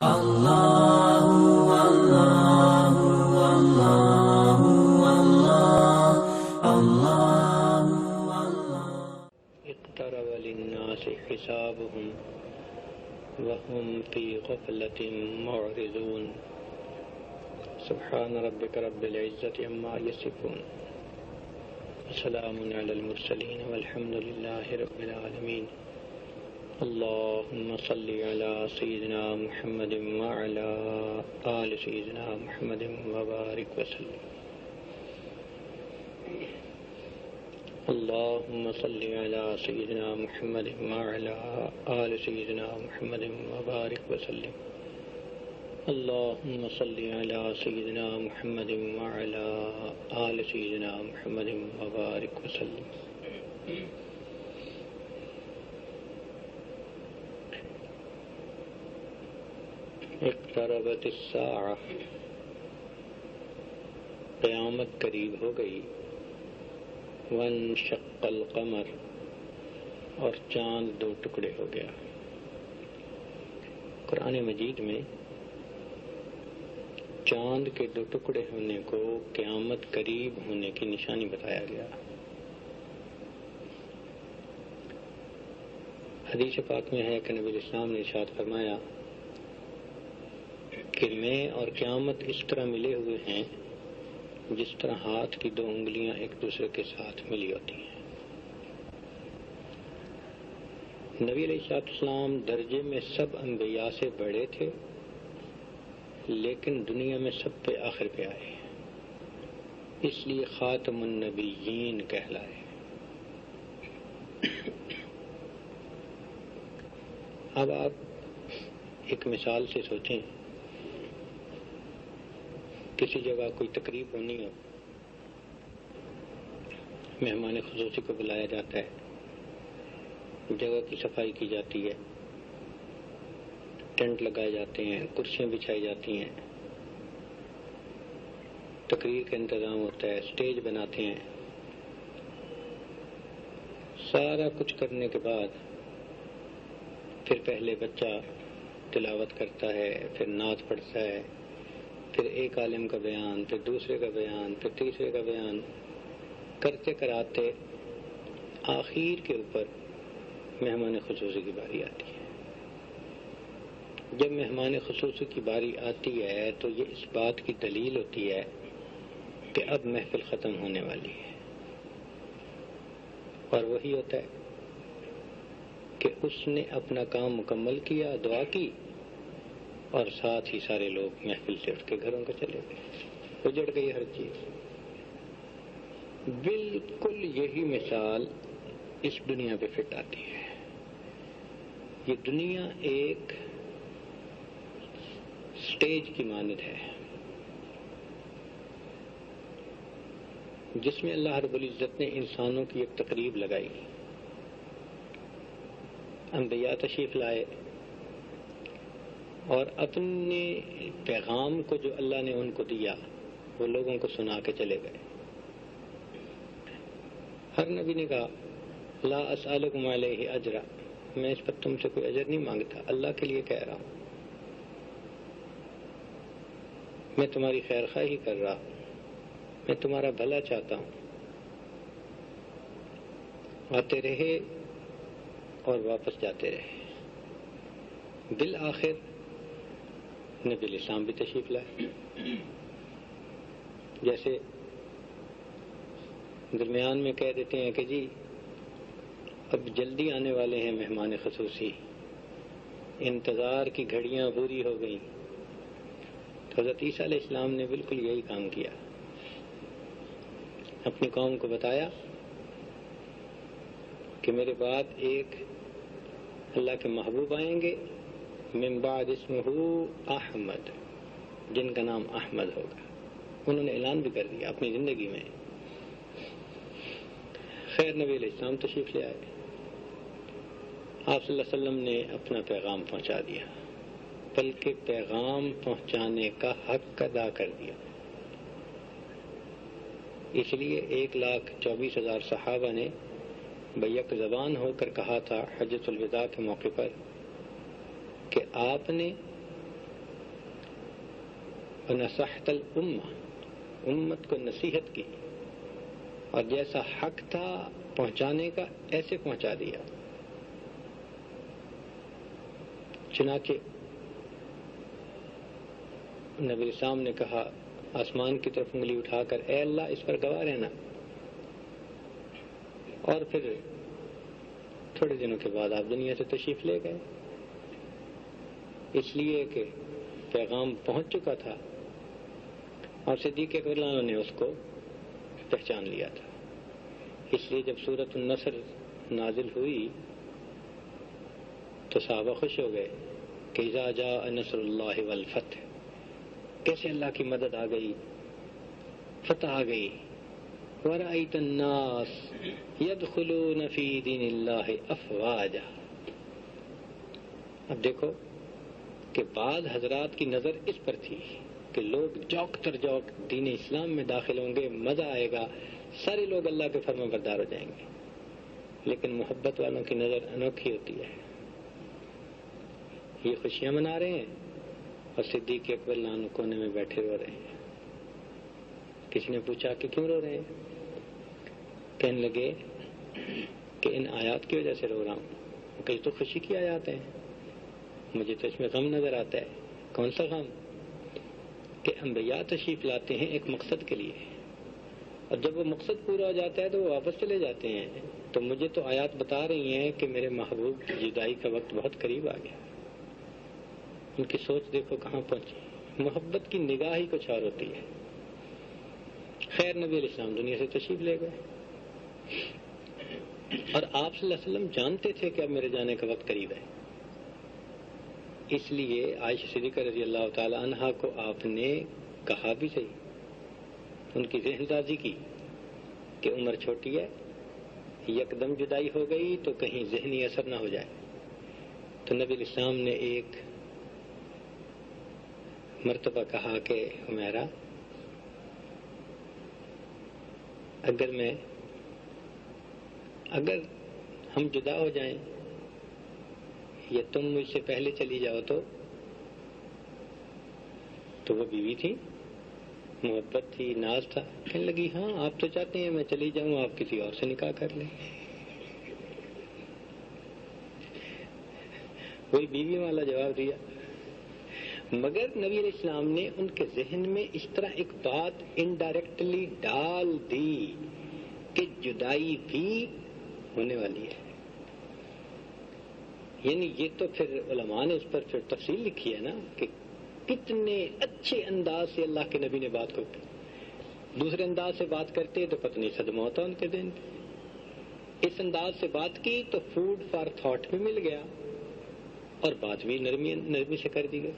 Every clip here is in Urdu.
اقترب للناس حسابهم وهم في غفلة معرضون سبحان ربك رب العزة عما يصفون وسلام على المرسلين والحمد لله رب العالمين اللهم صل على سيدنا محمد وعلى آل سيدنا محمد وبارك وسلم اللهم صل على سيدنا محمد وعلى آل سيدنا محمد وبارك وسلم اللهم صل على سيدنا محمد وعلى آل سيدنا محمد وبارك وسلم اقتربت الساعة قیامت قریب ہو گئی وانشق القمر اور چاند دو ٹکڑے ہو گیا۔ قرآن مجید میں چاند کے دو ٹکڑے ہونے کو قیامت قریب ہونے کی نشانی بتایا گیا۔ حدیث پاک میں ہے کہ نبی اسلام نے ارشاد فرمایا کہ میں اور قیامت اس طرح ملے ہوئے ہیں جس طرح ہاتھ کی دو انگلیاں ایک دوسرے کے ساتھ ملی ہوتی ہیں۔ نبی علیہ السلام درجے میں سب انبیاء سے بڑے تھے لیکن دنیا میں سب پہ آخر پہ آئے، اس لیے خاتم النبیین کہلائے۔ اب آپ ایک مثال سے سوچیں، کسی جگہ کوئی تقریب ہونی ہو، مہمان خصوصی کو بلایا جاتا ہے، جگہ کی صفائی کی جاتی ہے، ٹینٹ لگائے جاتے ہیں، کرسیاں بچھائی جاتی ہیں، تقریر کا انتظام ہوتا ہے، اسٹیج بناتے ہیں۔ سارا کچھ کرنے کے بعد پھر پہلے بچہ تلاوت کرتا ہے، پھر نعت پڑھتا ہے، پھر ایک عالم کا بیان، پھر دوسرے کا بیان، پھر تیسرے کا بیان، کرتے کراتے آخر کے اوپر مہمان خصوصی کی باری آتی ہے۔ جب مہمان خصوصی کی باری آتی ہے تو یہ اس بات کی دلیل ہوتی ہے کہ اب محفل ختم ہونے والی ہے، اور وہی ہوتا ہے کہ اس نے اپنا کام مکمل کیا، دعا کی، اور ساتھ ہی سارے لوگ محفل سے اٹھ کے گھروں کو چلے گئے، اجڑ گئی ہر چیز۔ بالکل یہی مثال اس دنیا پہ فٹ آتی ہے۔ یہ دنیا ایک سٹیج کی مانند ہے جس میں اللہ رب العزت نے انسانوں کی ایک تقریب لگائی، انبیاء تشریف لائے اور اپنے پیغام کو جو اللہ نے ان کو دیا وہ لوگوں کو سنا کے چلے گئے۔ ہر نبی نے کہا لا اسألکم علیہ اجرا، میں اس پر تم سے کوئی اجر نہیں مانگتا، اللہ کے لیے کہہ رہا ہوں، میں تمہاری خیر خواہی کر رہا ہوں، میں تمہارا بھلا چاہتا ہوں۔ آتے رہے اور واپس جاتے رہے۔ بالآخر نبی الاسلام بھی تشریف لائے۔ جیسے درمیان میں کہہ دیتے ہیں کہ جی اب جلدی آنے والے ہیں مہمان خصوصی، انتظار کی گھڑیاں پوری ہو گئیں، تو حضرت عیسیٰ علیہ السلام نے بالکل یہی کام کیا، اپنی قوم کو بتایا کہ میرے بعد ایک اللہ کے محبوب آئیں گے، من بعد اسمہ احمد، جن کا نام احمد ہوگا۔ انہوں نے اعلان بھی کر دیا اپنی زندگی میں۔ خیر نبی علیہ السلام تشریف لے آئے، آپ صلی اللہ علیہ وسلم نے اپنا پیغام پہنچا دیا، بلکہ پیغام پہنچانے کا حق ادا کر دیا۔ اس لیے 1,24,000 صحابہ نے بیک زبان ہو کر کہا تھا حجۃ الوداع کے موقع پر کہ آپ نے ونصحت الامہ، امت کو نصیحت کی اور جیسا حق تھا پہنچانے کا ایسے پہنچا دیا۔ چنانچہ نبی السلام نے کہا آسمان کی طرف انگلی اٹھا کر، اے اللہ اس پر گواہ رہنا، اور پھر تھوڑے دنوں کے بعد آپ دنیا سے تشریف لے گئے، اس لیے کہ پیغام پہنچ چکا تھا اور صدیق اکبر عنہ نے اس کو پہچان لیا تھا۔ اس لیے جب سورۃ النصر نازل ہوئی تو صحابہ خوش ہو گئے کہ اذا جاء نصر اللہ والفتح، کیسے اللہ کی مدد آ گئی، فتح آ گئی۔ وَرَأَيْتَ النَّاسَ يَدْخُلُونَ فِي دِينِ اللَّهِ أَفْوَاجًا۔ اب دیکھو کہ بعض حضرات کی نظر اس پر تھی کہ لوگ جوک تر جوک دین اسلام میں داخل ہوں گے، مزہ آئے گا، سارے لوگ اللہ کے فرمان بردار ہو جائیں گے، لیکن محبت والوں کی نظر انوکھی ہوتی ہے۔ یہ خوشیاں منا رہے ہیں اور صدیق اکبر عنہ کونے میں بیٹھے رو رہے ہیں۔ کسی نے پوچھا کہ کیوں رو رہے ہیں؟ کہنے لگے کہ ان آیات کی وجہ سے رو رہا ہوں، کئی تو خوشی کی آیات ہیں، مجھے تو اس میں غم نظر آتا ہے۔ کون سا غم؟ کہ انبیاء تشریف لاتے ہیں ایک مقصد کے لیے، اور جب وہ مقصد پورا ہو جاتا ہے تو وہ واپس چلے جاتے ہیں، تو مجھے تو آیات بتا رہی ہیں کہ میرے محبوب کی جدائی کا وقت بہت قریب آ گیا۔ ان کی سوچ دیکھو کہاں پہنچی، محبت کی نگاہ ہی کچھ اور ہوتی ہے۔ خیر نبی علیہ السلام دنیا سے تشریف لے گئے، اور آپ صلی اللہ علیہ وسلم جانتے تھے کہ اب میرے جانے کا وقت قریب ہے، اس لیے عائشہ صدیقہ رضی اللہ تعالی عنہا کو آپ نے کہا بھی صحیح، ان کی ذہن دازی کی کہ عمر چھوٹی ہے، یکدم جدائی ہو گئی تو کہیں ذہنی اثر نہ ہو جائے۔ تو نبی علیہ السلام نے ایک مرتبہ کہا کہ حمیرہ، اگر ہم جدا ہو جائیں یا تم مجھ سے پہلے چلی جاؤ تو وہ بیوی تھی، محبت تھی، ناز تھا، کہنے لگی ہاں آپ تو چاہتے ہیں میں چلی جاؤں، آپ کسی اور سے نکاح کر لیں۔ وہی بیوی والا جواب دیا، مگر نبی علیہ السلام نے ان کے ذہن میں اس طرح ایک بات انڈائریکٹلی ڈال دی کہ جدائی بھی ہونے والی ہے۔ یعنی یہ تو پھر علماء نے اس پر پھر تفصیل لکھی ہے نا کہ کتنے اچھے انداز سے اللہ کے نبی نے بات کو، دوسرے انداز سے بات کرتے تو پتہ نہیں صدمہ ہوتا ان کے دن، اس انداز سے بات کی تو فوڈ فار تھاٹ بھی مل گیا اور بات بھی نرمی سے کر دی گئی۔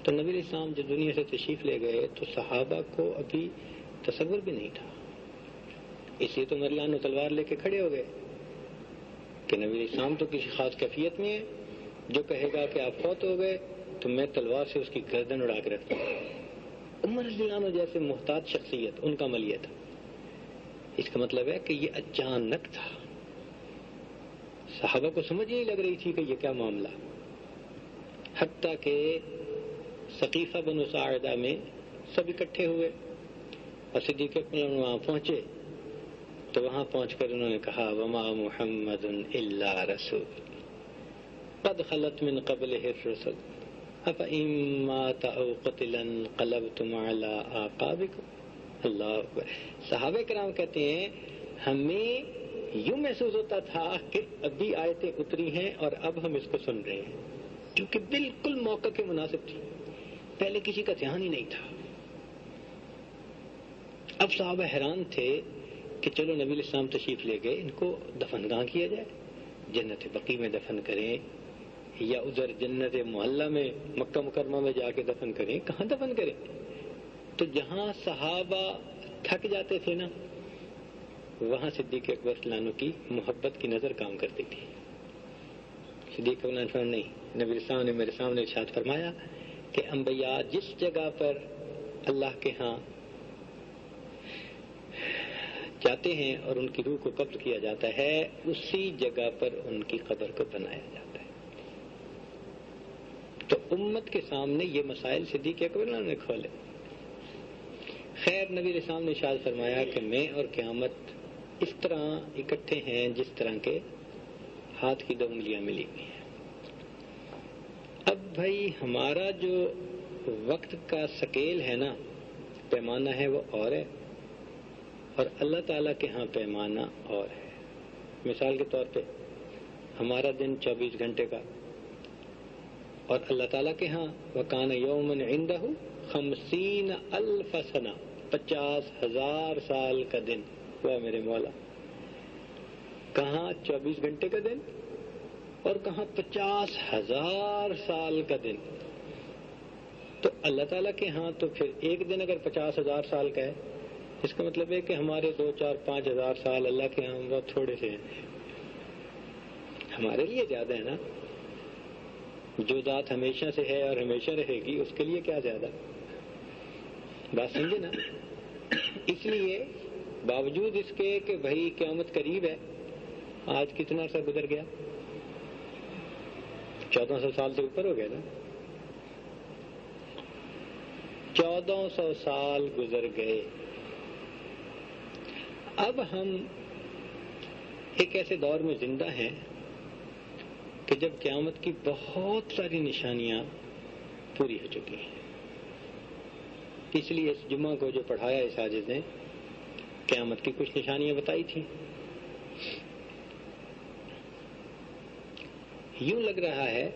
تو نبی علیہ السلام جب دنیا سے تشریف لے گئے تو صحابہ کو ابھی تصور بھی نہیں تھا، اس لیے تو عمر عنہ تلوار لے کے کھڑے ہو گئے کہ نبی علیہ السلام تو کسی خاص کیفیت میں ہے، جو کہے گا کہ آپ فوت ہو گئے تو میں تلوار سے اس کی گردن اڑا کے رکھتا ہوں۔ عمر رضی اللہ عنہ جیسے محتاط شخصیت، ان کا عمل یہ تھا۔ اس کا مطلب ہے کہ یہ اچانک تھا، صحابہ کو سمجھ نہیں لگ رہی تھی کہ یہ کیا معاملہ، حتیٰ کہ ثقیفہ بنو ساعدہ میں سب اکٹھے ہوئے اور صدیق اکبر وہاں پہنچے تو وہاں پہنچ کر انہوں نے کہا وما محمد الا رسول قد خلت من قبلہ الرسل افإن مات او قتل انقلبتم علی اعقابکم۔ اللہ اکبر۔ صحابہ کرام کہتے ہیں ہمیں یوں محسوس ہوتا تھا کہ ابھی آیتیں اتری ہیں اور اب ہم اس کو سن رہے ہیں، کیونکہ بالکل موقع کے مناسب تھی، پہلے کسی کا دھیان ہی نہیں تھا۔ اب صحابہ حیران تھے کہ چلو نبی علیہ السلام تشریف لے گئے، ان کو دفن کہاں کیا جائے، جنت بقیع میں دفن کریں یا ادھر جنت معلیٰ میں مکہ مکرمہ میں جا کے دفن کریں، کہاں دفن کریں؟ تو جہاں صحابہ تھک جاتے تھے نا، وہاں صدیق اکبر رضی اللہ عنہ کی محبت کی نظر کام کرتی تھی۔ صدیق اکبر رضی اللہ عنہ نہیں، نبی علیہ السلام نے میرے سامنے ارشاد فرمایا کہ انبیاء جس جگہ پر اللہ کے ہاں جاتے ہیں اور ان کی روح کو قبض کیا جاتا ہے، اسی جگہ پر ان کی قبر کو بنایا جاتا ہے۔ تو امت کے سامنے یہ مسائل صدیق اکبر نے کھولے. خیر نبی علیہ السلام نے ارشاد فرمایا کہ میں اور قیامت اس طرح اکٹھے ہیں جس طرح کے ہاتھ کی 2 انگلیاں ملی ہوئی ہیں. اب بھائی ہمارا جو وقت کا سکیل ہے نا، پیمانہ ہے، وہ اور ہے، اور اللہ تعالیٰ کے ہاں پیمانہ اور ہے. مثال کے طور پہ ہمارا دن 24 گھنٹے کا، اور اللہ تعالیٰ کے ہاں وَكَانَ يَوْمًا عِندَهُ 50,000 سنہ، 50,000 سال کا دن ہوا میرے مولا. کہاں 24 گھنٹے کا دن اور کہاں 50,000 سال کا دن. تو اللہ تعالیٰ کے ہاں تو پھر ایک دن اگر 50,000 سال کا ہے، اس کا مطلب ہے کہ ہمارے 2, 4, 5,000 سال اللہ کے ہاں بہت تھوڑے سے ہیں. ہمارے لیے زیادہ ہے نا. جو ذات ہمیشہ سے ہے اور ہمیشہ رہے گی اس کے لیے کیا زیادہ. بات سمجھے نا. اس لیے باوجود اس کے کہ بھائی قیامت قریب ہے، آج کتنا عرصہ گزر گیا؟ 1400 سال سے اوپر ہو گیا نا. 1400 سال گزر گئے. اب ہم ایک ایسے دور میں زندہ ہیں کہ جب قیامت کی بہت ساری نشانیاں پوری ہو چکی ہیں. اس لیے اس جمعہ کو جو پڑھایا اس حاجز نے قیامت کی کچھ نشانیاں بتائی تھیں. یوں لگ رہا ہے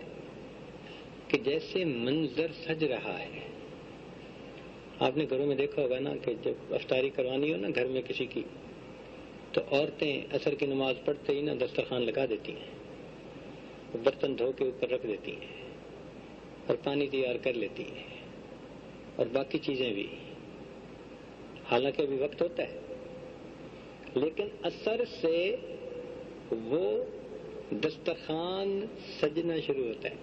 کہ جیسے منظر سج رہا ہے. آپ نے گھروں میں دیکھا ہوگا نا کہ جب افطاری کروانی ہو نا گھر میں کسی کی، تو عورتیں عصر کی نماز پڑھتے ہی نا دسترخوان لگا دیتی ہیں، برتن دھو کے اوپر رکھ دیتی ہیں اور پانی تیار کر لیتی ہیں اور باقی چیزیں بھی. حالانکہ ابھی وقت ہوتا ہے، لیکن عصر سے وہ دسترخوان سجنا شروع ہوتا ہے،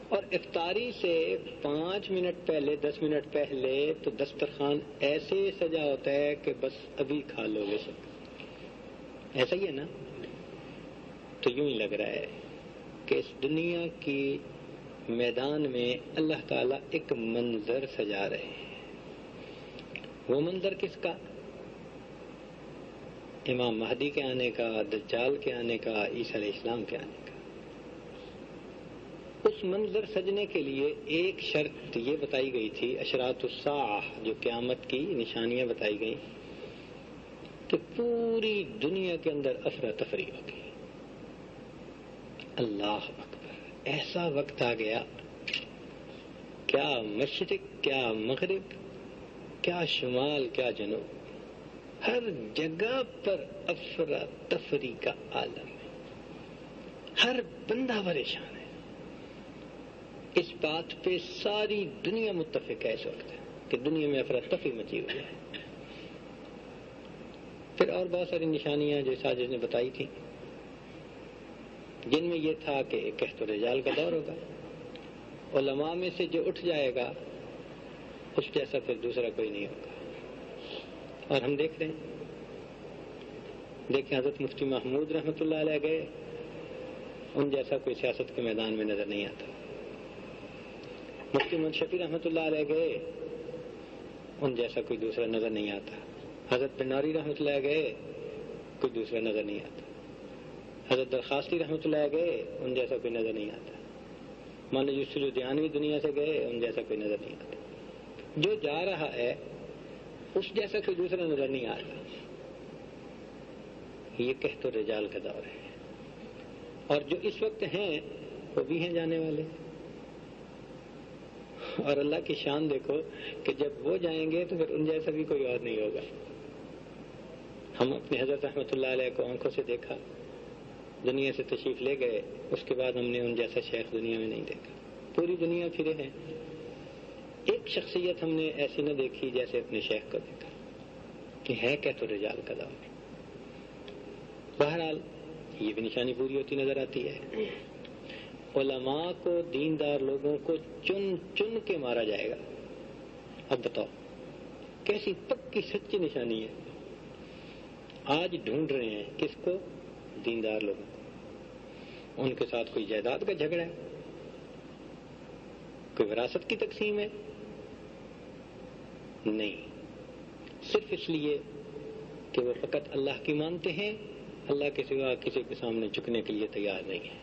اور افطاری سے 5 منٹ پہلے 10 منٹ پہلے تو دسترخوان ایسے سجا ہوتا ہے کہ بس ابھی کھا لو گے سب. ایسا ہی ہے نا. تو یوں ہی لگ رہا ہے کہ اس دنیا کی میدان میں اللہ تعالیٰ ایک منظر سجا رہے ہیں. وہ منظر کس کا؟ امام مہدی کے آنے کا، دجال کے آنے کا، عیسیٰ علیہ السلام کے آنے کا. اس منظر سجنے کے لیے ایک شرط یہ بتائی گئی تھی، اشراط الساعہ، جو قیامت کی نشانیاں بتائی گئی کہ پوری دنیا کے اندر افراتفری ہوگی. اللہ اکبر. ایسا وقت آ گیا، کیا مشرق کیا مغرب، کیا شمال کیا جنوب، ہر جگہ پر افراتفری کا عالم ہے. ہر بندہ پریشان ہے. اس بات پہ ساری دنیا متفق ہے اس وقت کہ دنیا میں افراتفری مچی ہوئی ہے. پھر اور بہت ساری نشانیاں جو ساجد نے بتائی تھی، جن میں یہ تھا کہ کہت و رجال کا دور ہوگا. علماء میں سے جو اٹھ جائے گا اس جیسا پھر دوسرا کوئی نہیں ہوگا. اور ہم دیکھ رہے ہیں، دیکھیں حضرت مفتی محمود رحمۃ اللہ علیہ گئے، ان جیسا کوئی سیاست کے میدان میں نظر نہیں آتا. مفتی محمد شفیع رحمۃ اللہ علیہ گئے، ان جیسا کوئی دوسرا نظر نہیں آتا. حضرت بناری رحمۃ اللہ گئے، کوئی دوسرا نظر نہیں آتا. حضرت درخواستی رحمۃ اللہ گئے، ان جیسا کوئی نظر نہیں آتا. مولانا یوسف الدیانوی دنیا سے گئے، ان جیسا کوئی نظر نہیں آتا. جو جا رہا ہے اس جیسا کوئی دوسرا نظر نہیں آتا. یہ کہت و رجال کا دور ہے. اور جو اس وقت ہیں وہ بھی ہیں جانے والے. اور اللہ کی شان دیکھو کہ جب وہ جائیں گے تو پھر ان جیسا بھی کوئی اور نہیں ہوگا. ہم اپنے حضرت رحمۃ اللہ علیہ کو آنکھوں سے دیکھا، دنیا سے تشریف لے گئے، اس کے بعد ہم نے ان جیسا شیخ دنیا میں نہیں دیکھا. پوری دنیا پھرے ہیں، ایک شخصیت ہم نے ایسی نہ دیکھی جیسے اپنے شیخ کو دیکھا. کہ ہے کہت و رجال کا دور. بہرحال یہ بھی نشانی پوری ہوتی نظر آتی ہے. علماء کو، دیندار لوگوں کو چن چن کے مارا جائے گا. اب بتاؤ کیسی پکی سچی نشانی ہے. آج ڈھونڈ رہے ہیں کس کو؟ دیندار لوگوں کو. ان کے ساتھ کوئی جائیداد کا جھگڑا ہے، کوئی وراثت کی تقسیم ہے؟ نہیں، صرف اس لیے کہ وہ فقط اللہ کی مانتے ہیں، اللہ کے سوا کسی کے سامنے جھکنے کے لیے تیار نہیں ہے۔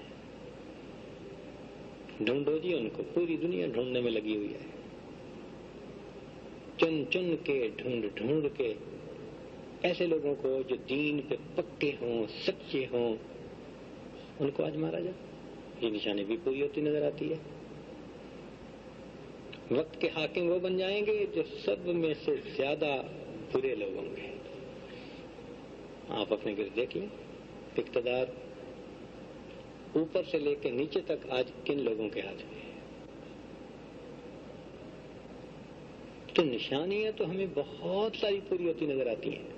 ڈھونڈو جی ان کو، پوری دنیا ڈھونڈنے میں لگی ہوئی ہے، چن چن کے ڈھونڈ کے ایسے لوگوں کو جو دین پہ پکے ہوں، سچے ہوں، ان کو آج مارا جائے۔ یہ نشانی بھی پوری ہوتی نظر آتی ہے۔ وقت کے حاکم وہ بن جائیں گے جو سب میں سے زیادہ برے لوگ ہوں گے۔ آپ اپنے گرد دیکھ لیں، اقتدار اوپر سے لے کے نیچے تک آج کن لوگوں کے ہاتھ میں ہے۔ تو نشانیاں تو ہمیں بہت ساری پوری ہوتی نظر آتی ہیں۔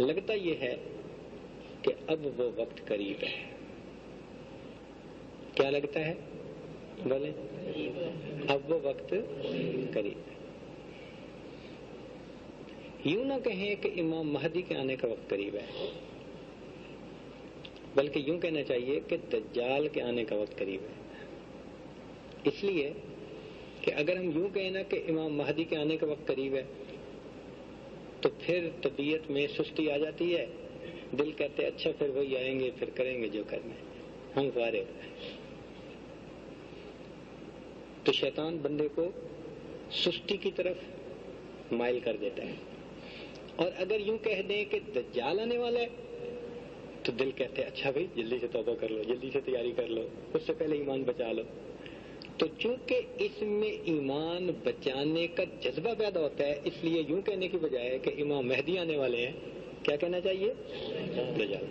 لگتا یہ ہے کہ اب وہ وقت قریب ہے۔ کیا لگتا ہے؟ بولیں، اب وہ وقت قریب ہے۔ یوں نہ کہیں کہ امام مہدی کے آنے کا وقت قریب ہے، بلکہ یوں کہنا چاہیے کہ دجال کے آنے کا وقت قریب ہے۔ اس لیے کہ اگر ہم یوں کہیں نا کہ امام مہدی کے آنے کا وقت قریب ہے تو پھر طبیعت میں سستی آ جاتی ہے، دل کہتے اچھا پھر وہی آئیں گے، پھر کریں گے جو کرنا ہے، ہم فارغ ہیں۔ تو شیطان بندے کو سستی کی طرف مائل کر دیتا ہے، اور اگر یوں کہہ دیں کہ دجال آنے والا ہے تو دل کہتے اچھا بھائی جلدی سے توبہ کر لو، جلدی سے تیاری کر لو، اس سے پہلے ایمان بچا لو۔ تو چونکہ اس میں ایمان بچانے کا جذبہ پیدا ہوتا ہے، اس لیے یوں کہنے کی بجائے کہ امام مہدی آنے والے ہیں، کیا کہنا چاہیے؟ دجال۔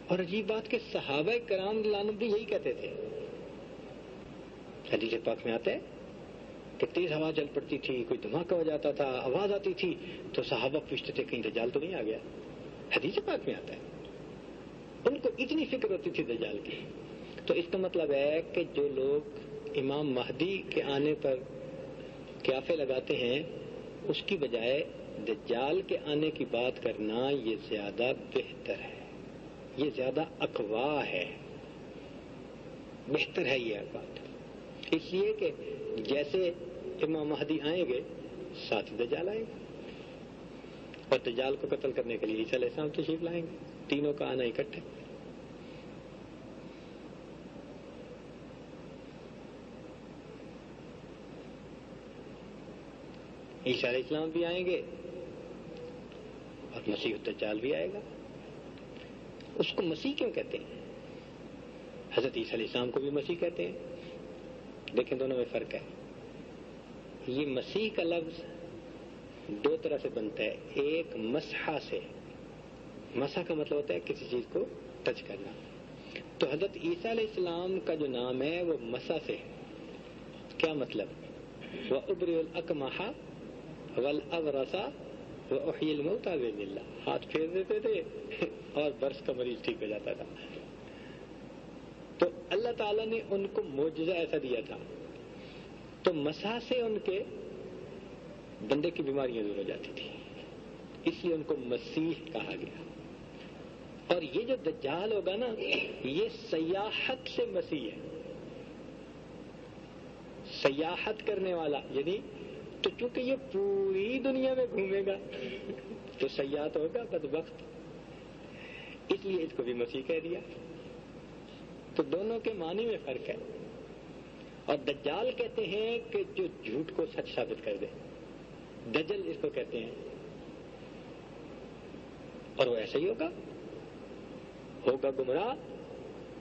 اور عجیب بات کہ صحابہ کرام رضی اللہ عنہم بھی یہی کہتے تھے۔ حدیث پاک میں آتا ہے کہ تیز ہوا چل پڑتی تھی، کوئی دھماکہ ہو جاتا تھا، آواز آتی تھی تو صحابہ پوچھتے تھے کہیں دجال تو نہیں آ گیا۔ حدیث پاک میں آتا ہے، ان کو اتنی فکر ہوتی تھی دجال کی۔ تو اس کا مطلب ہے کہ جو لوگ امام مہدی کے آنے پر قیافے لگاتے ہیں، اس کی بجائے دجال کے آنے کی بات کرنا یہ زیادہ بہتر ہے، یہ زیادہ اقوا ہے، بہتر ہے یہ بات۔ اس لیے کہ جیسے امام مہدی آئیں گے ساتھ دجال آئیں گے، اور دجال کو قتل کرنے کے لیے عیسیٰ علیہ السلام تشریف لائیں گے، تینوں کا آنا اکٹھے۔ عیسیٰ علیہ السلام بھی آئیں گے اور مسیح الدجال بھی آئے گا۔ اس کو مسیح کیوں کہتے ہیں؟ حضرت عیسیٰ علیہ السلام کو بھی مسیح کہتے ہیں، لیکن دونوں میں فرق ہے۔ یہ مسیح کا لفظ دو طرح سے بنتا ہے، ایک مسحہ سے، مسح کا مطلب ہوتا ہے کسی چیز کو ٹچ کرنا، تو حضرت عیسیٰ علیہ السلام کا جو نام ہے وہ مسح سے ہے۔ کیا مطلب؟ وَأُبْرِئُ الْأَكْمَحَ وَالْأَبْرَصَ وَأُحْيِي الْمَوْتَىٰ بِإِذْنِ اللَّهِ، ہاتھ پھیر دیتے تھے اور برس کا مریض ٹھیک ہو جاتا تھا۔ تو اللہ تعالیٰ نے ان کو معجزہ ایسا دیا تھا، تو مسح سے ان کے بندے کی بیماریاں دور ہو جاتی تھی، اس لیے ان کو مسیح کہا گیا۔ اور یہ جو دجال ہوگا نا، یہ سیاحت سے مسیح ہے، سیاحت کرنے والا، یعنی تو چونکہ یہ پوری دنیا میں گھومے گا تو سیاحت ہوگا بدبخت، اس لیے اس کو بھی مسیح کہہ دیا۔ تو دونوں کے معنی میں فرق ہے۔ اور دجال کہتے ہیں کہ جو جھوٹ کو سچ ثابت کر دے، دجل اس کو کہتے ہیں، اور وہ ایسا ہی ہوگا گمراہ،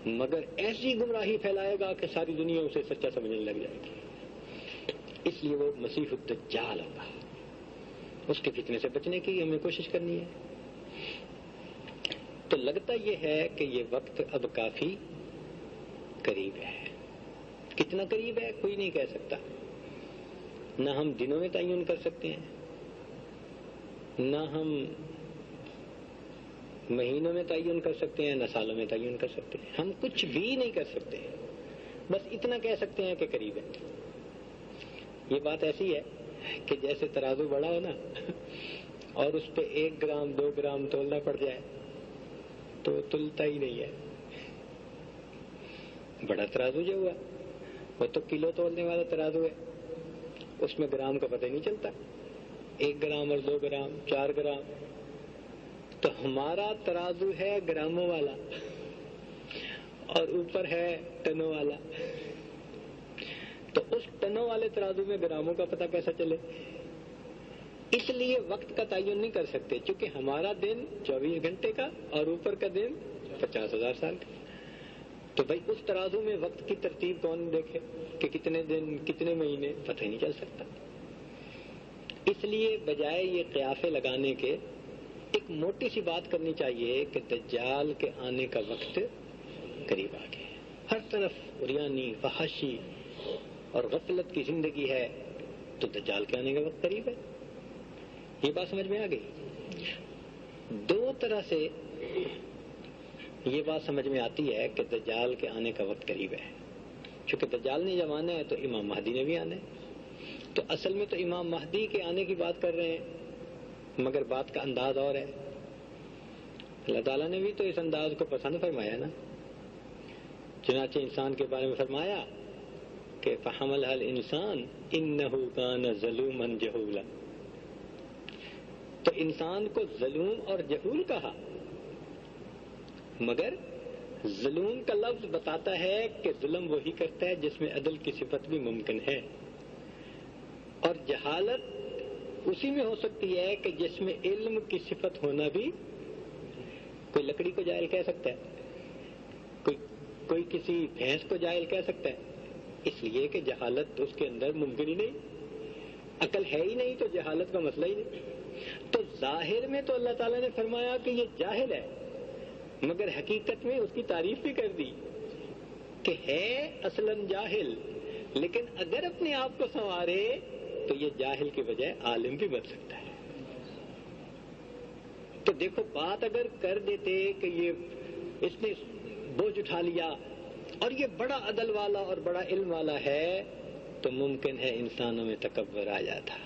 مگر ایسی گمراہی پھیلائے گا کہ ساری دنیا اسے سچا سمجھنے لگ جائے گی، اس لیے وہ مسیح الدجال ہوگا۔ اس کے فتنے سے بچنے کی ہمیں کوشش کرنی ہے۔ تو لگتا یہ ہے کہ یہ وقت اب کافی قریب ہے۔ کتنا قریب ہے کوئی نہیں کہہ سکتا، نہ ہم دنوں میں تعین کر سکتے ہیں، نہ ہم مہینوں میں تعین کر سکتے ہیں، نہ سالوں میں تعین کر سکتے ہیں، ہم کچھ بھی نہیں کر سکتے، بس اتنا کہہ سکتے ہیں کہ قریب ہے۔ یہ بات ایسی ہے کہ جیسے ترازو بڑا ہو نا اور اس پہ 1 گرام 2 گرام تولنا پڑ جائے تو تلتا ہی نہیں ہے. بڑا ترازو جو ہوا وہ تو کلو تولنے والا ترازو ہے، اس میں گرام کا پتہ نہیں چلتا، 1 گرام اور 2 گرام 4 گرام. تو ہمارا ترازو ہے گراموں والا اور اوپر ہے ٹنوں والا. تو اس ٹنوں والے ترازو میں گراموں کا پتہ کیسا چلے؟ اس لیے وقت کا تعین نہیں کر سکتے، چونکہ ہمارا دن 24 گھنٹے کا اور اوپر کا دن 50,000 سال کا. تو بھائی اس ترازو میں وقت کی ترتیب کون دیکھے کہ کتنے دن کتنے مہینے، پتہ ہی نہیں چل سکتا. اس لیے بجائے یہ قیافے لگانے کے ایک موٹی سی بات کرنی چاہیے کہ دجال کے آنے کا وقت قریب آ گیا. ہر طرف عریانی، فحاشی اور غفلت کی زندگی ہے، تو دجال کے آنے کا وقت قریب ہے. یہ بات سمجھ میں آ گئی؟ 2 طرح سے یہ بات سمجھ میں آتی ہے کہ دجال کے آنے کا وقت قریب ہے. چونکہ دجال نے جب آنا ہے تو امام مہدی نے بھی آنا ہے. تو اصل میں تو امام مہدی کے آنے کی بات کر رہے ہیں، مگر بات کا انداز اور ہے. اللہ تعالیٰ نے بھی تو اس انداز کو پسند فرمایا نا. چنانچہ انسان کے بارے میں فرمایا کہ فَحَمَلَهَا الْإِنسَانُ إِنَّهُ كَانَ ظَلُومًا جَهُولًا. تو انسان کو ظلوم اور جہول کہا، مگر ظلم کا لفظ بتاتا ہے کہ ظلم وہی کرتا ہے جس میں عدل کی صفت بھی ممکن ہے، اور جہالت اسی میں ہو سکتی ہے کہ جس میں علم کی صفت ہونا بھی. کوئی لکڑی کو جاہل کہہ سکتا ہے، کوئی کسی بھینس کو جاہل کہہ سکتا ہے، اس لیے کہ جہالت اس کے اندر ممکن ہی نہیں، عقل ہے ہی نہیں، تو جہالت کا مسئلہ ہی نہیں. تو ظاہر میں تو اللہ تعالیٰ نے فرمایا کہ یہ جاہل ہے، مگر حقیقت میں اس کی تعریف بھی کر دی کہ ہے اصلاً جاہل، لیکن اگر اپنے آپ کو سنوارے تو یہ جاہل کی بجائے عالم بھی بن سکتا ہے. تو دیکھو بات اگر کر دیتے کہ یہ اس نے بوجھ اٹھا لیا اور یہ بڑا عدل والا اور بڑا علم والا ہے، تو ممکن ہے انسانوں میں تکبر آ جاتا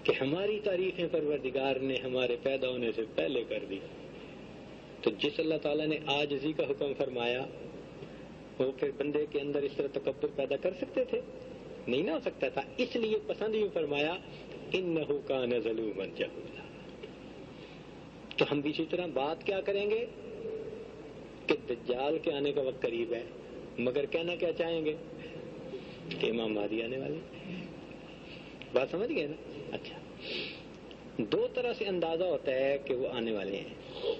کہ ہماری تعریفیں پروردگار نے ہمارے پیدا ہونے سے پہلے کر دی. تو جس اللہ تعالیٰ نے عاجزی کا حکم فرمایا، وہ پھر بندے کے اندر اس طرح تکبر پیدا کر سکتے تھے؟ نہیں نہ ہو سکتا تھا. اس لیے پسند ہی فرمایا انہ کان ظلوما جہولا. تو ہم بھی اسی طرح بات کیا کریں گے کہ دجال کے آنے کا وقت قریب ہے، مگر کہنا کیا چاہیں گے کہ امام مہدی آنے والے. بات سمجھ گئے نا؟ اچھا، 2 طرح سے اندازہ ہوتا ہے کہ وہ آنے والے ہیں.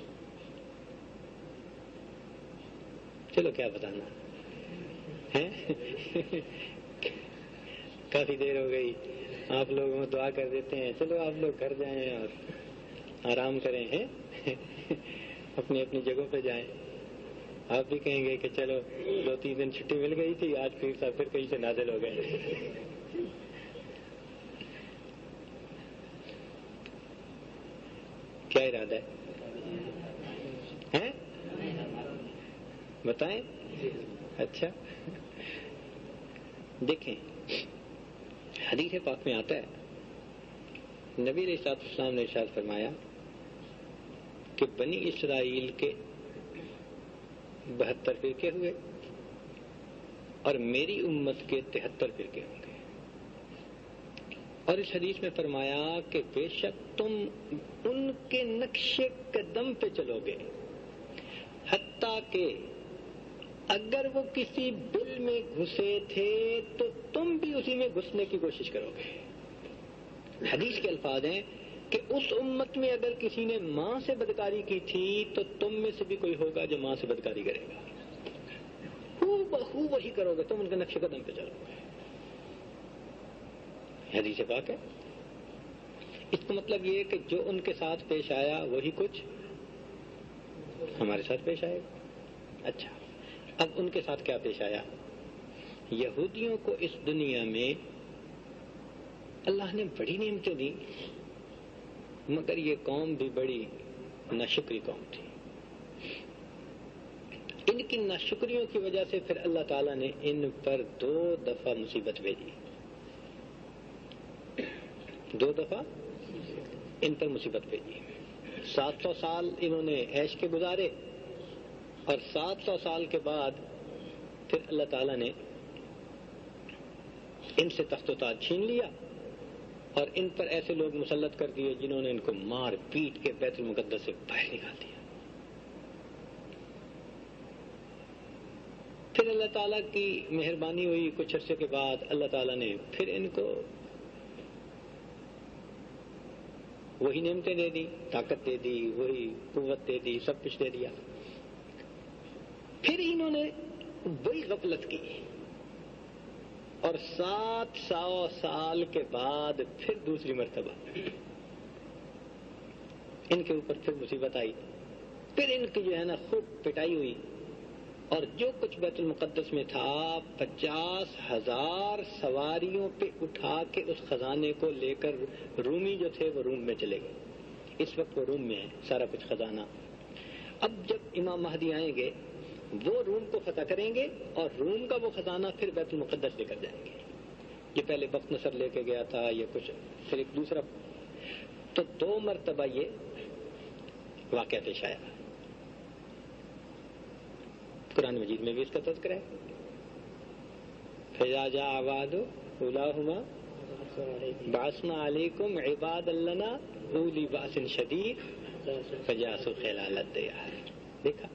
چلو کیا بتانا ہے. کافی دیر ہو گئی، آپ لوگوں دعا کر دیتے ہیں. چلو آپ لوگ گھر جائیں اور آرام کریں ہیں، اپنی اپنی جگہوں پہ جائیں. آپ بھی کہیں گے کہ چلو 2-3 دن چھٹی مل گئی تھی، آج پھر کہیں سے نازل ہو گئے. کیا ارادہ ہے بتائیں؟ اچھا دیکھیں، حدیث پاک میں آتا ہے نبی علیہ السلام نے ارشاد فرمایا کہ بنی اسرائیل کے 72 فرقے ہوئے اور میری امت کے 73 فرقے ہوں گے. اور اس حدیث میں فرمایا کہ بے شک تم ان کے نقش قدم پہ چلو گے، حتیٰ کہ اگر وہ کسی بل میں گھسے تھے تو تم بھی اسی میں گھسنے کی کوشش کرو گے. حدیث کے الفاظ ہیں کہ اس امت میں اگر کسی نے ماں سے بدکاری کی تھی تو تم میں سے بھی کوئی ہوگا جو ماں سے بدکاری کرے گا. ہو بہو وہی کرو گے، تم ان کے نقش قدم پہ چلو گے. حدیث پاک ہے. اس کا مطلب یہ ہے کہ جو ان کے ساتھ پیش آیا وہی کچھ ہمارے ساتھ پیش آئے گا. اچھا، اب ان کے ساتھ کیا پیش آیا؟ یہودیوں کو اس دنیا میں اللہ نے بڑی نعمتیں دی، مگر یہ قوم بھی بڑی ناشکری قوم تھی. ان کی ناشکریوں کی وجہ سے پھر اللہ تعالیٰ نے ان پر 2 دفعہ مصیبت بھیجی. 2 دفعہ ان پر مصیبت بھیجی. 700 سال انہوں نے عیش کے گزارے اور 700 سال کے بعد پھر اللہ تعالیٰ نے ان سے تخت و تاج چھین لیا اور ان پر ایسے لوگ مسلط کر دیے جنہوں نے ان کو مار پیٹ کے بیت المقدس سے باہر نکال دیا. پھر اللہ تعالیٰ کی مہربانی ہوئی، کچھ عرصے کے بعد اللہ تعالیٰ نے پھر ان کو وہی نعمتیں دے دی، طاقت دے دی، وہی قوت دے دی، سب کچھ دے دیا. پھر انہوں نے وہی غفلت کی اور 700 سال کے بعد پھر دوسری مرتبہ ان کے اوپر پھر مصیبت آئی. پھر ان کی جو ہے نا خوب پٹائی ہوئی اور جو کچھ بیت المقدس میں تھا 50,000 سواریوں پہ اٹھا کے اس خزانے کو لے کر رومی جو تھے وہ روم میں چلے گئے. اس وقت وہ روم میں ہے سارا کچھ خزانہ. اب جب امام مہدی آئیں گے وہ روم کو فتح کریں گے اور روم کا وہ خزانہ پھر بیت المقدس لے کر جائیں گے. یہ پہلے بخت نصر لے کے گیا تھا، یہ کچھ پھر ایک دوسرا. تو 2 مرتبہ یہ واقعہ پیش آیا. قرآن مجید میں بھی اس کا تذکرہ ہے. فَإِذَا جَاءَ وَعْدُ أُولَاهُمَا بَعَثْنَا عَلَيْكُمْ عِبَادًا لَنَا أُولِي بَأْسٍ شَدِيدٍ فَجَاسُوا خِلَالَ الدِّيَارِ. دیکھا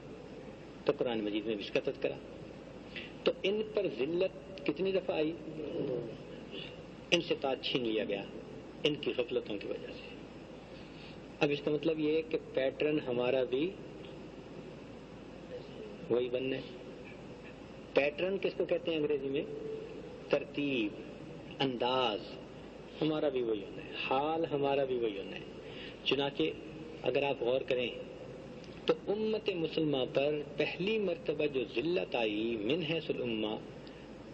تو قرآن مجید میں بھی اس کا تذکرہ. تو ان پر ذلت کتنی دفعہ آئی؟ ان سے تاج چھین لیا گیا ان کی غفلتوں کی وجہ سے. اب اس کا مطلب یہ ہے کہ پیٹرن ہمارا بھی وہی بننا ہے. پیٹرن کس کو کہتے ہیں انگریزی میں؟ ترتیب، انداز. ہمارا بھی وہی ہونا ہے، حال ہمارا بھی وہی ہونا ہے. چنانچہ اگر آپ غور کریں تو امت مسلمہ پر پہلی مرتبہ جو ذلت آئی من حیث الامہ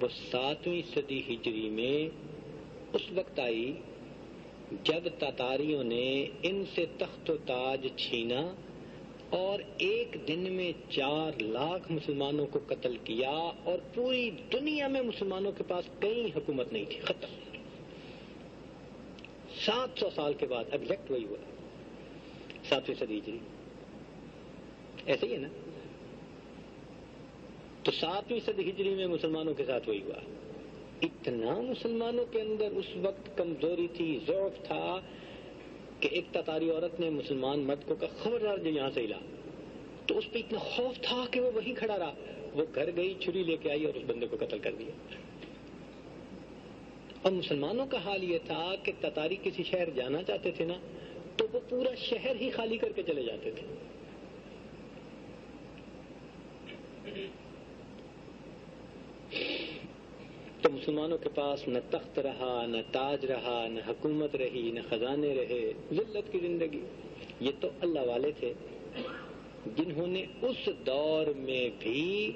وہ 7ویں صدی ہجری میں اس وقت آئی جب تاتاریوں نے ان سے تخت و تاج چھینا اور ایک دن میں 4 لاکھ مسلمانوں کو قتل کیا اور پوری دنیا میں مسلمانوں کے پاس کہیں حکومت نہیں تھی، ختم. 700 سال کے بعد ایگزیکٹ وہی ہوا 7ویں صدی ہجری. ایسے ہی ہے نا؟ تو 7ویں صدی ہجری میں مسلمانوں کے ساتھ وہی ہوا. اتنا مسلمانوں کے اندر اس وقت کمزوری تھی، ضعف تھا کہ ایک تاتاری عورت نے مسلمان مرد کو کہا خبردار جو یہاں سے ہلا. تو اس پہ اتنا خوف تھا کہ وہ وہیں کھڑا رہا. وہ گھر گئی، چھری لے کے آئی اور اس بندے کو قتل کر دیا. اور مسلمانوں کا حال یہ تھا کہ تاتاری کسی شہر جانا چاہتے تھے نا تو وہ پورا شہر ہی خالی کر کے چلے جاتے تھے. تو مسلمانوں کے پاس نہ تخت رہا، نہ تاج رہا، نہ حکومت رہی، نہ خزانے رہے، ذلت کی زندگی. یہ تو اللہ والے تھے جنہوں نے اس دور میں بھی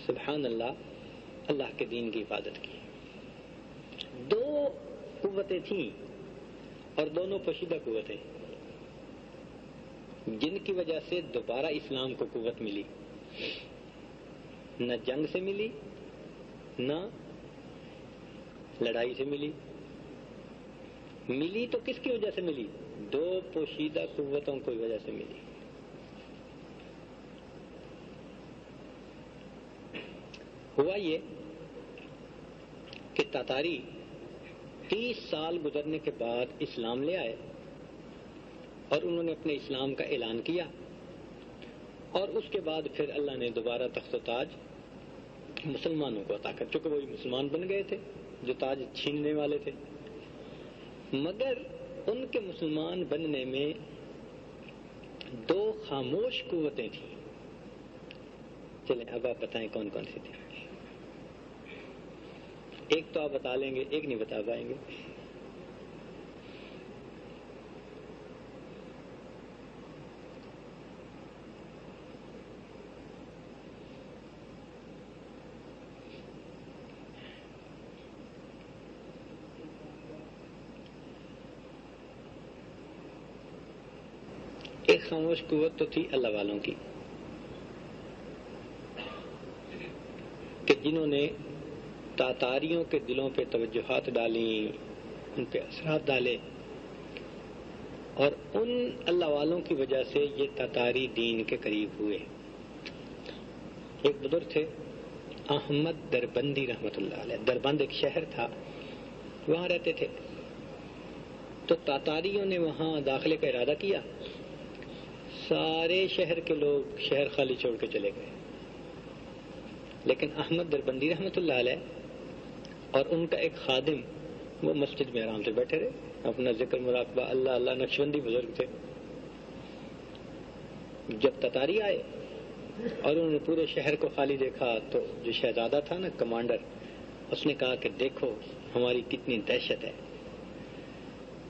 سبحان اللہ اللہ کے دین کی حفاظت کی. 2 قوتیں تھیں اور دونوں پوشیدہ قوتیں جن کی وجہ سے دوبارہ اسلام کو قوت ملی. نہ جنگ سے ملی، نہ لڑائی سے ملی. ملی تو کس کی وجہ سے ملی؟ 2 پوشیدہ قوتوں کی وجہ سے ملی. ہوا یہ کہ تاتاری 30 سال گزرنے کے بعد اسلام لے آئے اور انہوں نے اپنے اسلام کا اعلان کیا اور اس کے بعد پھر اللہ نے دوبارہ تخت و تاج مسلمانوں کو عطا کر، چونکہ وہی مسلمان بن گئے تھے جو تاج چھیننے والے تھے. مگر ان کے مسلمان بننے میں 2 خاموش قوتیں تھیں. چلیں اب آپ بتائیں کون کون سی تھیں. ایک تو آپ بتا لیں گے، ایک نہیں بتا پائیں گے. ایک خاموش قوت تو تھی اللہ والوں کی کہ جنہوں نے تاتاریوں کے دلوں پہ توجہات ڈالیں، ان پہ اثرات ڈالے اور ان اللہ والوں کی وجہ سے یہ تاتاری دین کے قریب ہوئے. ایک بزرگ تھے احمد دربندی رحمۃ اللہ علیہ. دربند ایک شہر تھا، وہاں رہتے تھے. تو تاتاریوں نے وہاں داخلے کا ارادہ کیا. سارے شہر کے لوگ شہر خالی چھوڑ کے چلے گئے، لیکن احمد دربندی رحمۃ اللہ علیہ اور ان کا ایک خادم وہ مسجد میں آرام سے بیٹھے رہے، اپنا ذکر مراقبہ اللہ اللہ. نقشبندی بزرگ تھے. جب تتاری آئے اور انہوں نے پورے شہر کو خالی دیکھا تو جو شہزادہ تھا نا، کمانڈر، اس نے کہا کہ دیکھو ہماری کتنی دہشت ہے،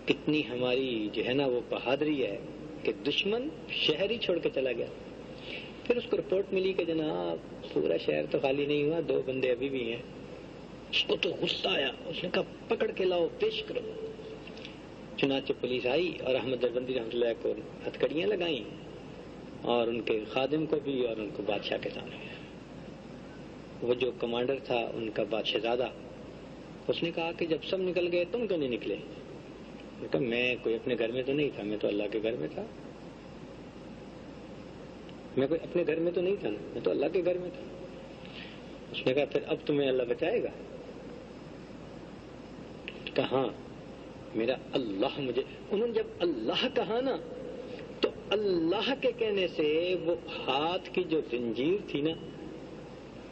کتنی ہماری جو ہے نا وہ بہادری ہے کہ دشمن شہر ہی چھوڑ کے چلا گیا. پھر اس کو رپورٹ ملی کہ جناب پورا شہر تو خالی نہیں ہوا، 2 بندے ابھی بھی ہیں. اس کو تو غصہ آیا، اس نے کہا پکڑ کے لاؤ، پیش کرو. چنانچہ پولیس آئی اور احمد دربندی رحمۃ اللہ کو ہتھکڑیاں لگائیں، اور ان کے خادم کو بھی، اور ان کو بادشاہ کے سامنے. وہ جو کمانڈر تھا ان کا بادشاہ زادہ، اس نے کہا کہ جب سب نکل گئے تم کیوں نہیں نکلے؟ کہا میں کوئی اپنے گھر میں تو نہیں تھا، میں تو اللہ کے گھر میں تھا. میں کوئی اپنے گھر میں تو نہیں تھا نا، میں تو اللہ کے گھر میں تھا. اس نے کہا پھر اب تمہیں اللہ بچائے گا؟ کہاں میرا اللہ مجھے. انہوں نے جب اللہ کہا نا تو اللہ کے کہنے سے وہ ہاتھ کی جو زنجیر تھی نا،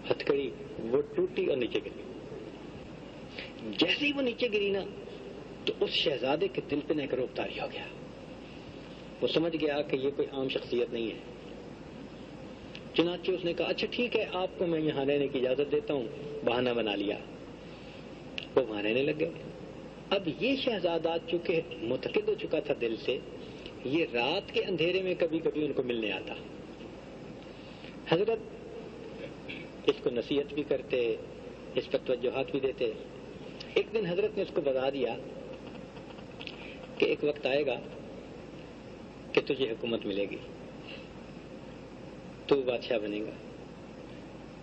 ہتھکڑی، وہ ٹوٹی اور نیچے گری. جیسے ہی وہ نیچے گری نا تو اس شہزادے کے دل پہ ایک روب طاری ہو گیا. وہ سمجھ گیا کہ یہ کوئی عام شخصیت نہیں ہے. چنانچہ اس نے کہا اچھا ٹھیک ہے، آپ کو میں یہاں رہنے کی اجازت دیتا ہوں. بہانہ بنا لیا، وہ وہاں رہنے لگ گئے. اب یہ شہزادہ چونکہ متقد ہو چکا تھا دل سے، یہ رات کے اندھیرے میں کبھی کبھی ان کو ملنے آتا. حضرت اس کو نصیحت بھی کرتے، اس پر توجہات بھی دیتے. ایک دن حضرت نے اس کو بتا دیا کہ ایک وقت آئے گا کہ تجھے حکومت ملے گی، تو بادشاہ بنے گا.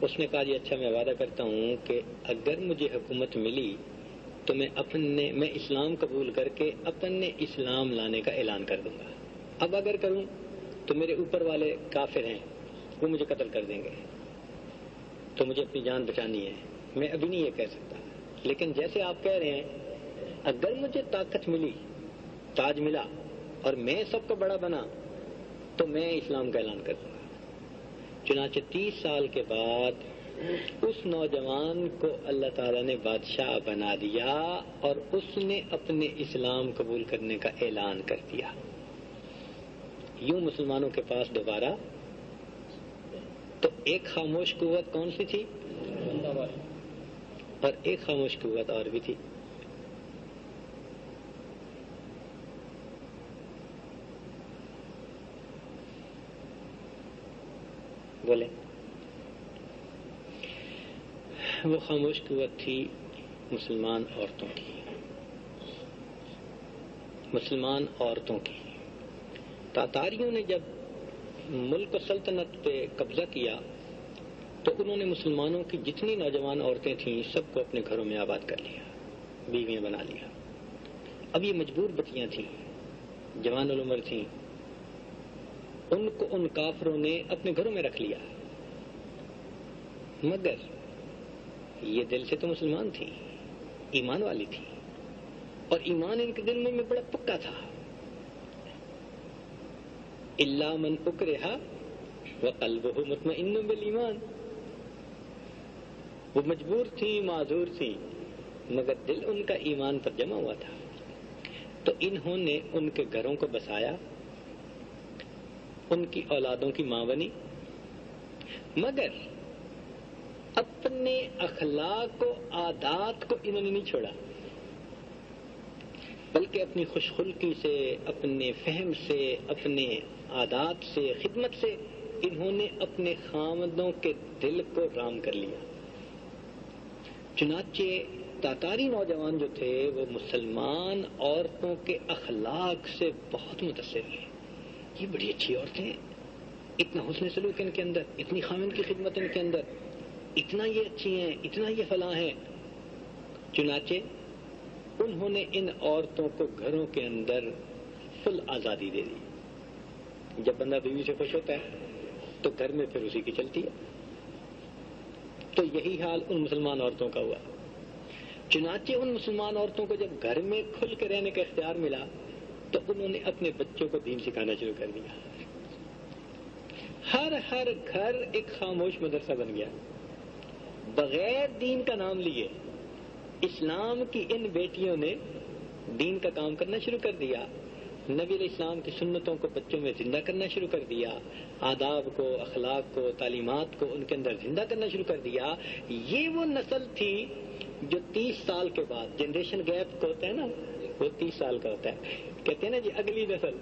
اس نے کہا جی اچھا، میں وعدہ کرتا ہوں کہ اگر مجھے حکومت ملی تو میں اسلام قبول کر کے اپنے اسلام لانے کا اعلان کر دوں گا. اب اگر کروں تو میرے اوپر والے کافر ہیں، وہ مجھے قتل کر دیں گے، تو مجھے اپنی جان بچانی ہے. میں ابھی نہیں یہ کہہ سکتا، لیکن جیسے آپ کہہ رہے ہیں اگر مجھے طاقت ملی، تاج ملا اور میں سب کا بڑا بنا تو میں اسلام کا اعلان کر دوں گا. چنانچہ 30 سال کے بعد اس نوجوان کو اللہ تعالیٰ نے بادشاہ بنا دیا اور اس نے اپنے اسلام قبول کرنے کا اعلان کر دیا. یوں مسلمانوں کے پاس دوبارہ تو ایک خاموش قوت کون سی تھی، اور ایک خاموش قوت اور بھی تھی. بولے وہ خاموش قوت تھی مسلمان عورتوں کی. مسلمان عورتوں کی. تاتاریوں نے جب ملک و سلطنت پہ قبضہ کیا تو انہوں نے مسلمانوں کی جتنی نوجوان عورتیں تھیں سب کو اپنے گھروں میں آباد کر لیا، بیویاں بنا لیا. اب یہ مجبور بچیاں تھیں، جوان العمر تھیں، ان کو ان کافروں نے اپنے گھروں میں رکھ لیا. مگر یہ دل سے تو مسلمان تھی، ایمان والی تھی، اور ایمان ان کے دل میں بڑا پکا تھا. الا من اکرہ وقلبہ مطمئن بالایمان. وہ مجبور تھی، معذور تھی، مگر دل ان کا ایمان پر جمع ہوا تھا. تو انہوں نے ان کے گھروں کو بسایا، ان کی اولادوں کی ماں بنی، مگر اپنے اخلاق و عادات کو انہوں نے نہیں چھوڑا، بلکہ اپنی خوش خلقی سے، اپنے فہم سے، اپنے عادات سے، خدمت سے انہوں نے اپنے خامدوں کے دل کو رام کر لیا. چنانچہ تاتاری نوجوان جو تھے وہ مسلمان عورتوں کے اخلاق سے بہت متاثر ہوئے. یہ بڑی اچھی عورتیں ہیں، اتنا حسن سلوک ان کے اندر، اتنی خامد کی خدمت ان کے اندر، اتنا یہ اچھی ہیں، اتنا یہ فلاں ہیں. چنانچہ انہوں نے ان عورتوں کو گھروں کے اندر فل آزادی دے دی. جب بندہ بیوی سے خوش ہوتا ہے تو گھر میں پھر اسی کی چلتی ہے. تو یہی حال ان مسلمان عورتوں کا ہوا. چنانچہ ان مسلمان عورتوں کو جب گھر میں کھل کے رہنے کا اختیار ملا تو انہوں نے اپنے بچوں کو دین سکھانا شروع کر دیا. ہر گھر ایک خاموش مدرسہ بن گیا بغیر دین کا نام لیے. اسلام کی ان بیٹیوں نے دین کا کام کرنا شروع کر دیا. نبی علیہ السلام کی سنتوں کو بچوں میں زندہ کرنا شروع کر دیا. آداب کو، اخلاق کو، تعلیمات کو ان کے اندر زندہ کرنا شروع کر دیا. یہ وہ نسل تھی جو 30 سال کے بعد، جنریشن گیپ کو ہوتا ہے نا، وہ 30 سال کا ہوتا ہے، کہتے ہیں نا جی اگلی نسل.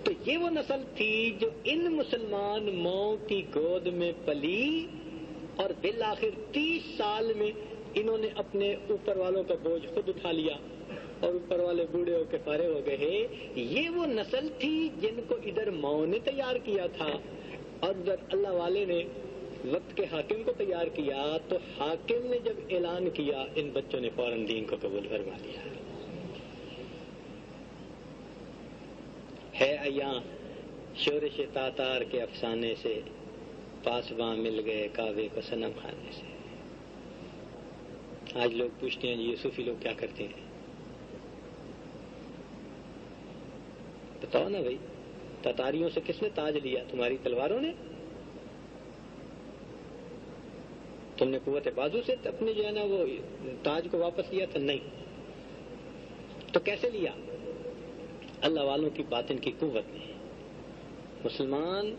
تو یہ وہ نسل تھی جو ان مسلمان ماؤں کی گود میں پلی اور بالآخر 30 سال میں انہوں نے اپنے اوپر والوں کا بوجھ خود اٹھا لیا اور اوپر والے بوڑھے ہو کے فارغ ہو گئے. یہ وہ نسل تھی جن کو ادھر ماؤں نے تیار کیا تھا اور ادھر اللہ والے نے وقت کے حاکم کو تیار کیا. تو حاکم نے جب اعلان کیا ان بچوں نے فوراً دین کو قبول فرما لیا. ہے ایاں شورش تاتار کے افسانے سے، پاسباں مل گئے کعبے کو صنم خانے سے. آج لوگ پوچھتے ہیں جی یہ صوفی لوگ کیا کرتے ہیں؟ بتاؤ نا بھائی، تاتاریوں سے کس نے تاج لیا؟ تمہاری تلواروں نے؟ تم نے قوت بازو سے اپنے جو ہے نا وہ تاج کو واپس لیا تھا؟ نہیں. تو کیسے لیا؟ اللہ والوں کی باطن کی قوت نے، مسلمان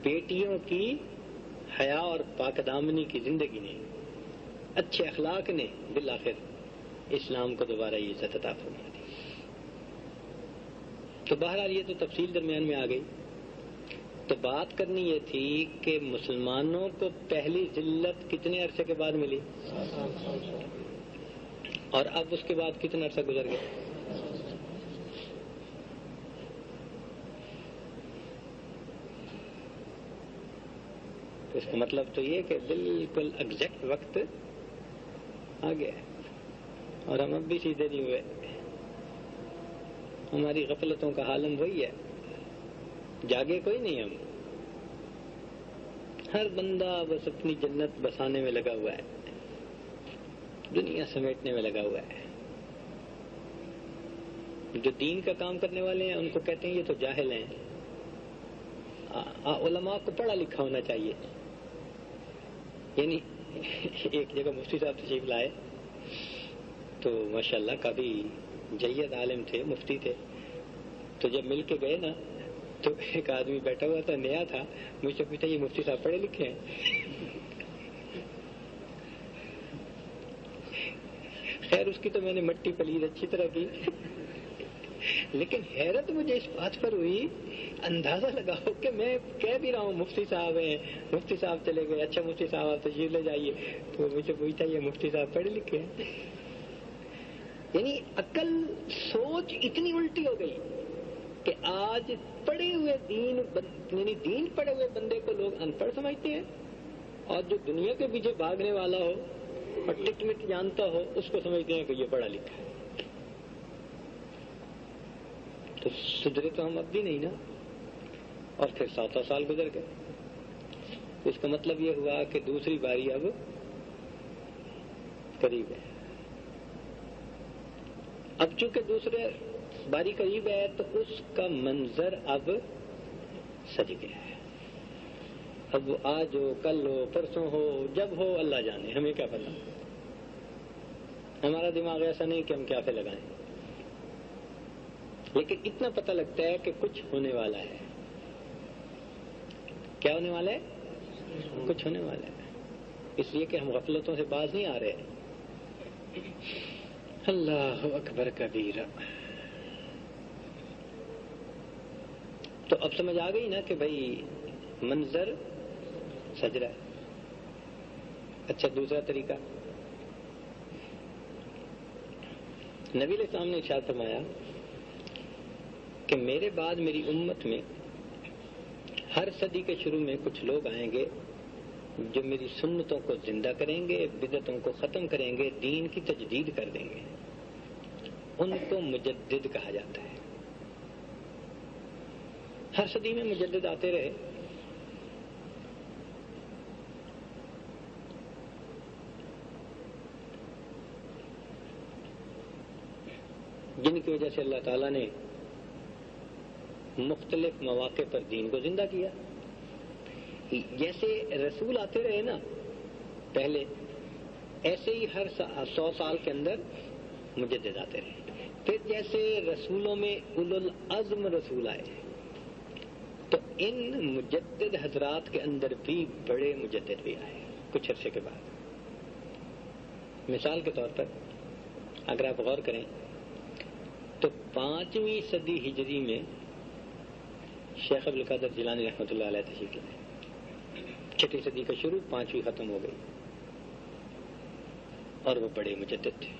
بیٹیوں کی حیا اور پاک دامنی کی زندگی نے، اچھے اخلاق نے بالآخر اسلام کو دوبارہ یہ عزت عطا فرما دی. تو بہرحال یہ تو تفصیل درمیان میں آ گئی. تو بات کرنی یہ تھی کہ مسلمانوں کو پہلی ذلت کتنے عرصے کے بعد ملی اور اب اس کے بعد کتنا عرصہ گزر گیا؟ تو اس کا مطلب تو یہ کہ بالکل ایگزیکٹ وقت آ گیا ہے اور ہم اب بھی سیدھے نہیں ہوئے. ہماری غفلتوں کا عالم وہی ہے، جاگے کوئی نہیں. ہم ہر بندہ بس اپنی جنت بسانے میں لگا ہوا ہے، دنیا سمیٹنے میں لگا ہوا ہے. جو دین کا کام کرنے والے ہیں ان کو کہتے ہیں یہ تو جاہل ہیں. علماء کو پڑھا لکھا ہونا چاہیے. یعنی ایک جگہ مفتی صاحب تشریف لائے تو ماشاءاللہ کافی جید عالم تھے، مفتی تھے. تو جب مل کے گئے نا تو ایک آدمی بیٹھا ہوا تھا، نیا تھا، مجھ سے پوچھا یہ مفتی صاحب پڑھے لکھے ہیں؟ خیر اس کی تو میں نے مٹی پلید اچھی طرح کی، لیکن حیرت مجھے اس بات پر ہوئی، اندازہ لگاؤ کہ میں کہہ بھی رہا ہوں مفتی صاحب ہیں، مفتی صاحب چلے گئے، اچھا مفتی صاحب آپ تشریف لے جائیے. تو مجھے پوچھتا یہ مفتی صاحب پڑھے لکھے ہیں؟ یعنی عقل سوچ اتنی الٹی ہو گئی کہ آج پڑھے ہوئے یعنی دین پڑھے ہوئے بندے کو لوگ ان پڑھ سمجھتے ہیں اور جو دنیا کے پیچھے بھاگنے والا ہو اور ٹک مٹ جانتا ہو اس کو سمجھتے ہیں کہ یہ پڑھا لکھا ہے. تو سدھرے تو ہم اب بھی نہیں نا. اور پھر 7 سال گزر گئے. اس کا مطلب یہ ہوا کہ دوسری باری اب قریب ہے. اب چونکہ دوسرے باری قریب ہے تو اس کا منظر اب سج گیا ہے. اب وہ آج ہو، کل ہو، پرسوں ہو، جب ہو اللہ جانے، ہمیں کیا پتا. ہمارا دماغ ایسا نہیں کہ ہم کیا پہ لگائیں، لیکن اتنا پتہ لگتا ہے کہ کچھ ہونے والا ہے. کیا ہونے والا ہے؟ کچھ ہونے والا ہے. اس لیے کہ ہم غفلتوں سے باز نہیں آ رہے. اللہ اکبر کبیرہ. تو اب سمجھ آ گئی نا کہ بھائی منظر سج رہا ہے. اچھا دوسرا طریقہ، نبی علیہ السلام نے ارشاد فرمایا کہ میرے بعد میری امت میں ہر صدی کے شروع میں کچھ لوگ آئیں گے جو میری سنتوں کو زندہ کریں گے، بدعتوں کو ختم کریں گے، دین کی تجدید کر دیں گے. ان کو مجدد کہا جاتا ہے. ہر صدی میں مجدد آتے رہے. جن کی وجہ سے اللہ تعالیٰ نے مختلف مواقع پر دین کو زندہ کیا. جیسے رسول آتے رہے نا پہلے، ایسے ہی ہر 100 سال کے اندر مجدد آتے رہے. پھر جیسے رسولوں میں اولو العزم رسول آئے تو ان مجدد حضرات کے اندر بھی بڑے مجدد بھی آئے کچھ عرصے کے بعد. مثال کے طور پر اگر آپ غور کریں تو 5ویں صدی ہجری میں شیخ عبد القادر جیلانی رحمۃ اللہ علیہ تشریف لائے. 6 صدی کا شروع، 5ویں ختم ہو گئی، اور وہ بڑے مجدد تھے.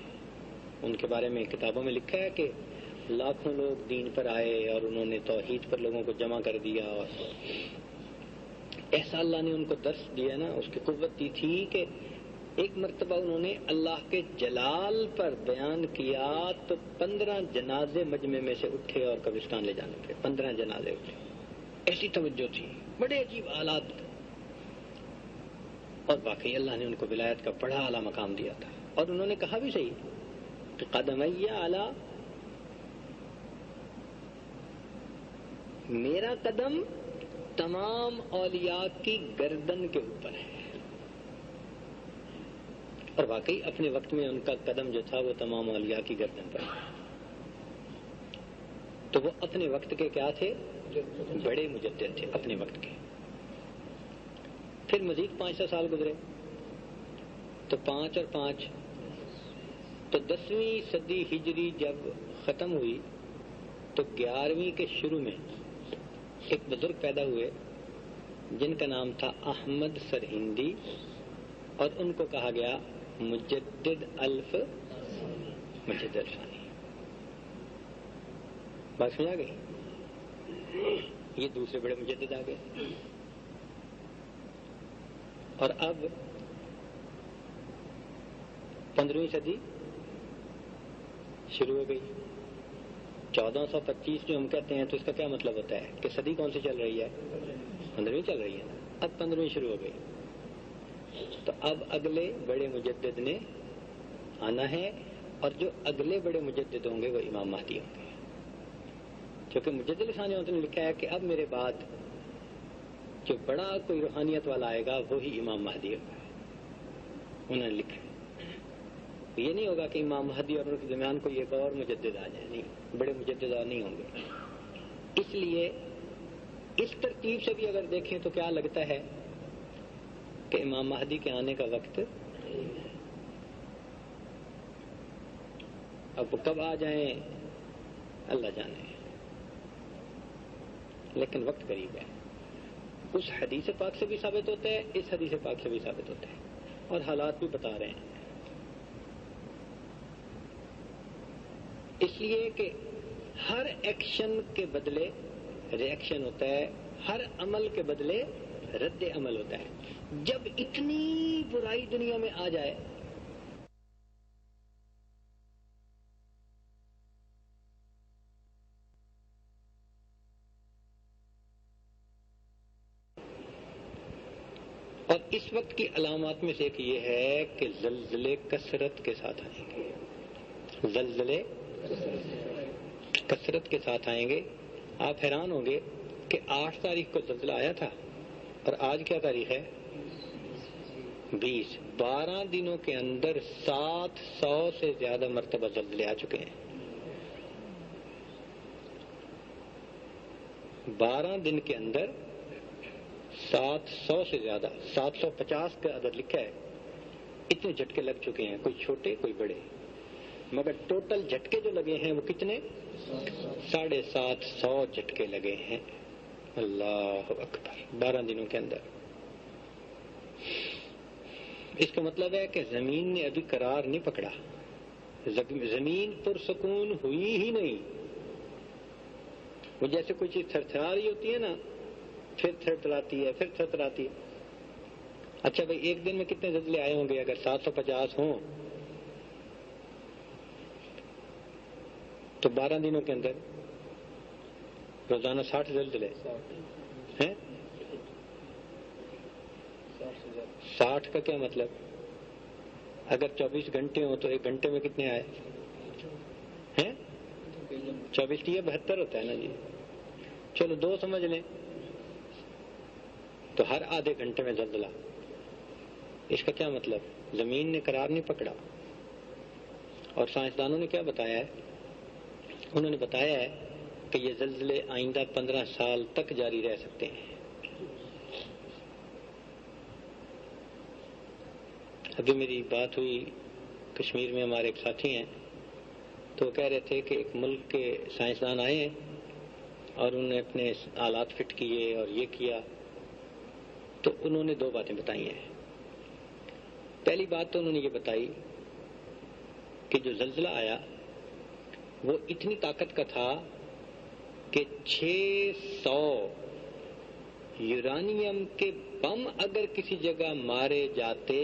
ان کے بارے میں کتابوں میں لکھا ہے کہ لاکھوں لوگ دین پر آئے اور انہوں نے توحید پر لوگوں کو جمع کر دیا، اور ایسا اللہ نے ان کو درس دیا نا، اس کی قوت دی تھی کہ ایک مرتبہ انہوں نے اللہ کے جلال پر بیان کیا تو 15 جنازے مجمع میں سے اٹھے اور قبرستان لے جانے پڑے. 15 جنازے اٹھے، ایسی توجہ تھی، بڑے عجیب حالات. اور واقعی اللہ نے ان کو ولایت کا بڑا اعلیٰ مقام دیا تھا. اور انہوں نے کہا بھی صحیح کہ قدمیہ اعلیٰ، میرا قدم تمام اولیاء کی گردن کے اوپر ہے. اور واقعی اپنے وقت میں ان کا قدم جو تھا وہ تمام اولیاء کی گردن پر ہے. تو وہ اپنے وقت کے کیا تھے؟ بڑے مجدد تھے اپنے وقت کے. پھر مزید 500 سال گزرے تو 5 اور 5 تو 10ویں صدی ہجری جب ختم ہوئی تو 11ویں کے شروع میں ایک بزرگ پیدا ہوئے جن کا نام تھا احمد سرہندی، اور ان کو کہا گیا مجدد الف مجدد الفانی. بات سمجھ آ گئی؟ یہ دوسرے بڑے مجدد آ گئے. اور اب 15ویں صدی شروع ہو گئی. 1425 جو ہم کہتے ہیں تو اس کا کیا مطلب ہوتا ہے کہ صدی کون سی چل رہی ہے؟ 15ویں چل رہی ہے نا. اب 15ویں شروع ہو گئی تو اب اگلے بڑے مجدد نے آنا ہے، اور جو اگلے بڑے مجدد ہوں گے وہ امام مہدی ہوں گے. کیونکہ مجدد ثانی نے لکھا ہے کہ اب میرے بعد جو بڑا کوئی روحانیت والا آئے گا وہی امام مہدی ہوگا. انہوں نے لکھا یہ نہیں ہوگا کہ امام مہدی اور ان کے درمیان کوئی ایک اور مجدد آ جائے، نہیں، بڑے مجدد اور نہیں ہوں گے. اس لیے اس ترتیب سے بھی اگر دیکھیں تو کیا لگتا ہے کہ امام مہدی کے آنے کا وقت اب وہ کب آ جائیں اللہ جانے، لیکن وقت قریب ہے. اس حدیث پاک سے بھی ثابت ہوتا ہے، اس حدیث پاک سے بھی ثابت ہوتا ہے، اور حالات بھی بتا رہے ہیں. اس لیے کہ ہر ایکشن کے بدلے ری ایکشن ہوتا ہے، ہر عمل کے بدلے رد عمل ہوتا ہے. جب اتنی برائی دنیا میں آ جائے اور اس وقت کی علامات میں سے ایک یہ ہے کہ زلزلے کثرت کے ساتھ آئیں گے. زلزلے کثرت کے ساتھ آئیں گے. آپ حیران ہوں گے کہ 8 تاریخ کو زلزلہ آیا تھا اور آج کیا تاریخ ہے؟ 20. 12 دنوں کے اندر 700 سے زیادہ مرتبہ زلزلے آ چکے ہیں. 12 دن کے اندر 700 سے زیادہ، 750 کا عدد لکھا ہے. اتنے جھٹکے لگ چکے ہیں، کوئی چھوٹے کوئی بڑے، مگر ٹوٹل جھٹکے جو لگے ہیں وہ کتنے؟ 750 جھٹکے لگے ہیں. اللہ اکبر 12 دنوں کے اندر. اس کا مطلب ہے کہ زمین نے ابھی قرار نہیں پکڑا، زمین پرسکون ہوئی ہی نہیں. وہ جیسے کوئی چیز تھرتھرا رہی ہوتی ہے نا، پھر تھرتھراتی ہے، پھر تھرتھراتی ہے. اچھا بھائی ایک دن میں کتنے زلزلے آئے ہوں گے؟ اگر 750 ہوں تو 12 دنوں کے اندر روزانہ 60 زلزلے ہیں. 60 کا کیا مطلب؟ اگر 24 گھنٹے ہوں تو 1 گھنٹے میں کتنے آئے ہیں؟ 24 یا 72 ہوتا ہے نا جی. چلو 2 سمجھ لیں تو ہر آدھے گھنٹے میں زلزلہ. اس کا کیا مطلب؟ زمین نے قرار نہیں پکڑا. اور سائنسدانوں نے کیا بتایا ہے؟ انہوں نے بتایا ہے کہ یہ زلزلے آئندہ 15 سال تک جاری رہ سکتے ہیں. ابھی میری بات ہوئی کشمیر میں، ہمارے ایک ساتھی ہیں تو وہ کہہ رہے تھے کہ ایک ملک کے سائنسدان آئے ہیں اور انہوں نے اپنے آلات فٹ کیے اور یہ کیا. تو انہوں نے 2 باتیں بتائی ہیں. پہلی بات تو انہوں نے یہ بتائی کہ جو زلزلہ آیا وہ اتنی طاقت کا تھا کہ 600 یورانیم کے بم اگر کسی جگہ مارے جاتے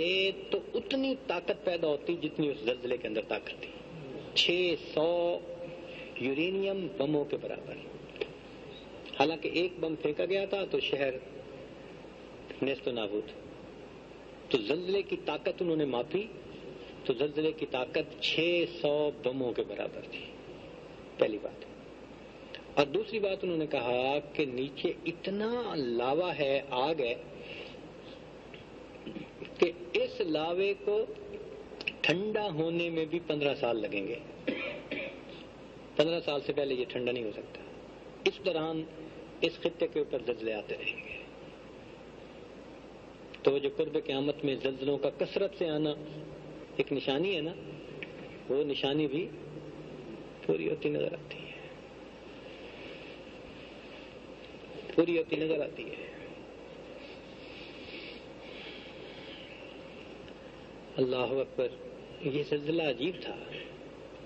تو اتنی طاقت پیدا ہوتی جتنی اس زلزلے کے اندر طاقت تھی. 600 یورینیم بموں کے برابر. حالانکہ ایک بم پھینکا گیا تھا تو شہر نیست و نابود. تو زلزلے کی طاقت انہوں نے ماپی تو زلزلے کی طاقت 600 بموں کے برابر تھی. پہلی بات. اور دوسری بات انہوں نے کہا کہ نیچے اتنا لاوا ہے، آگ ہے، کہ اس لاوے کو ٹھنڈا ہونے میں بھی 15 سال لگیں گے. 15 سال سے پہلے یہ ٹھنڈا نہیں ہو سکتا. اس دوران اس خطے کے اوپر زلزلے آتے رہیں گے. تو جو قرب قیامت میں زلزلوں کا کثرت سے آنا ایک نشانی ہے نا، وہ نشانی بھی پوری ہوتی نظر آتی ہے. پوری ہوتی نظر آتی ہے. اللہ اکبر. یہ زلزلہ عجیب تھا،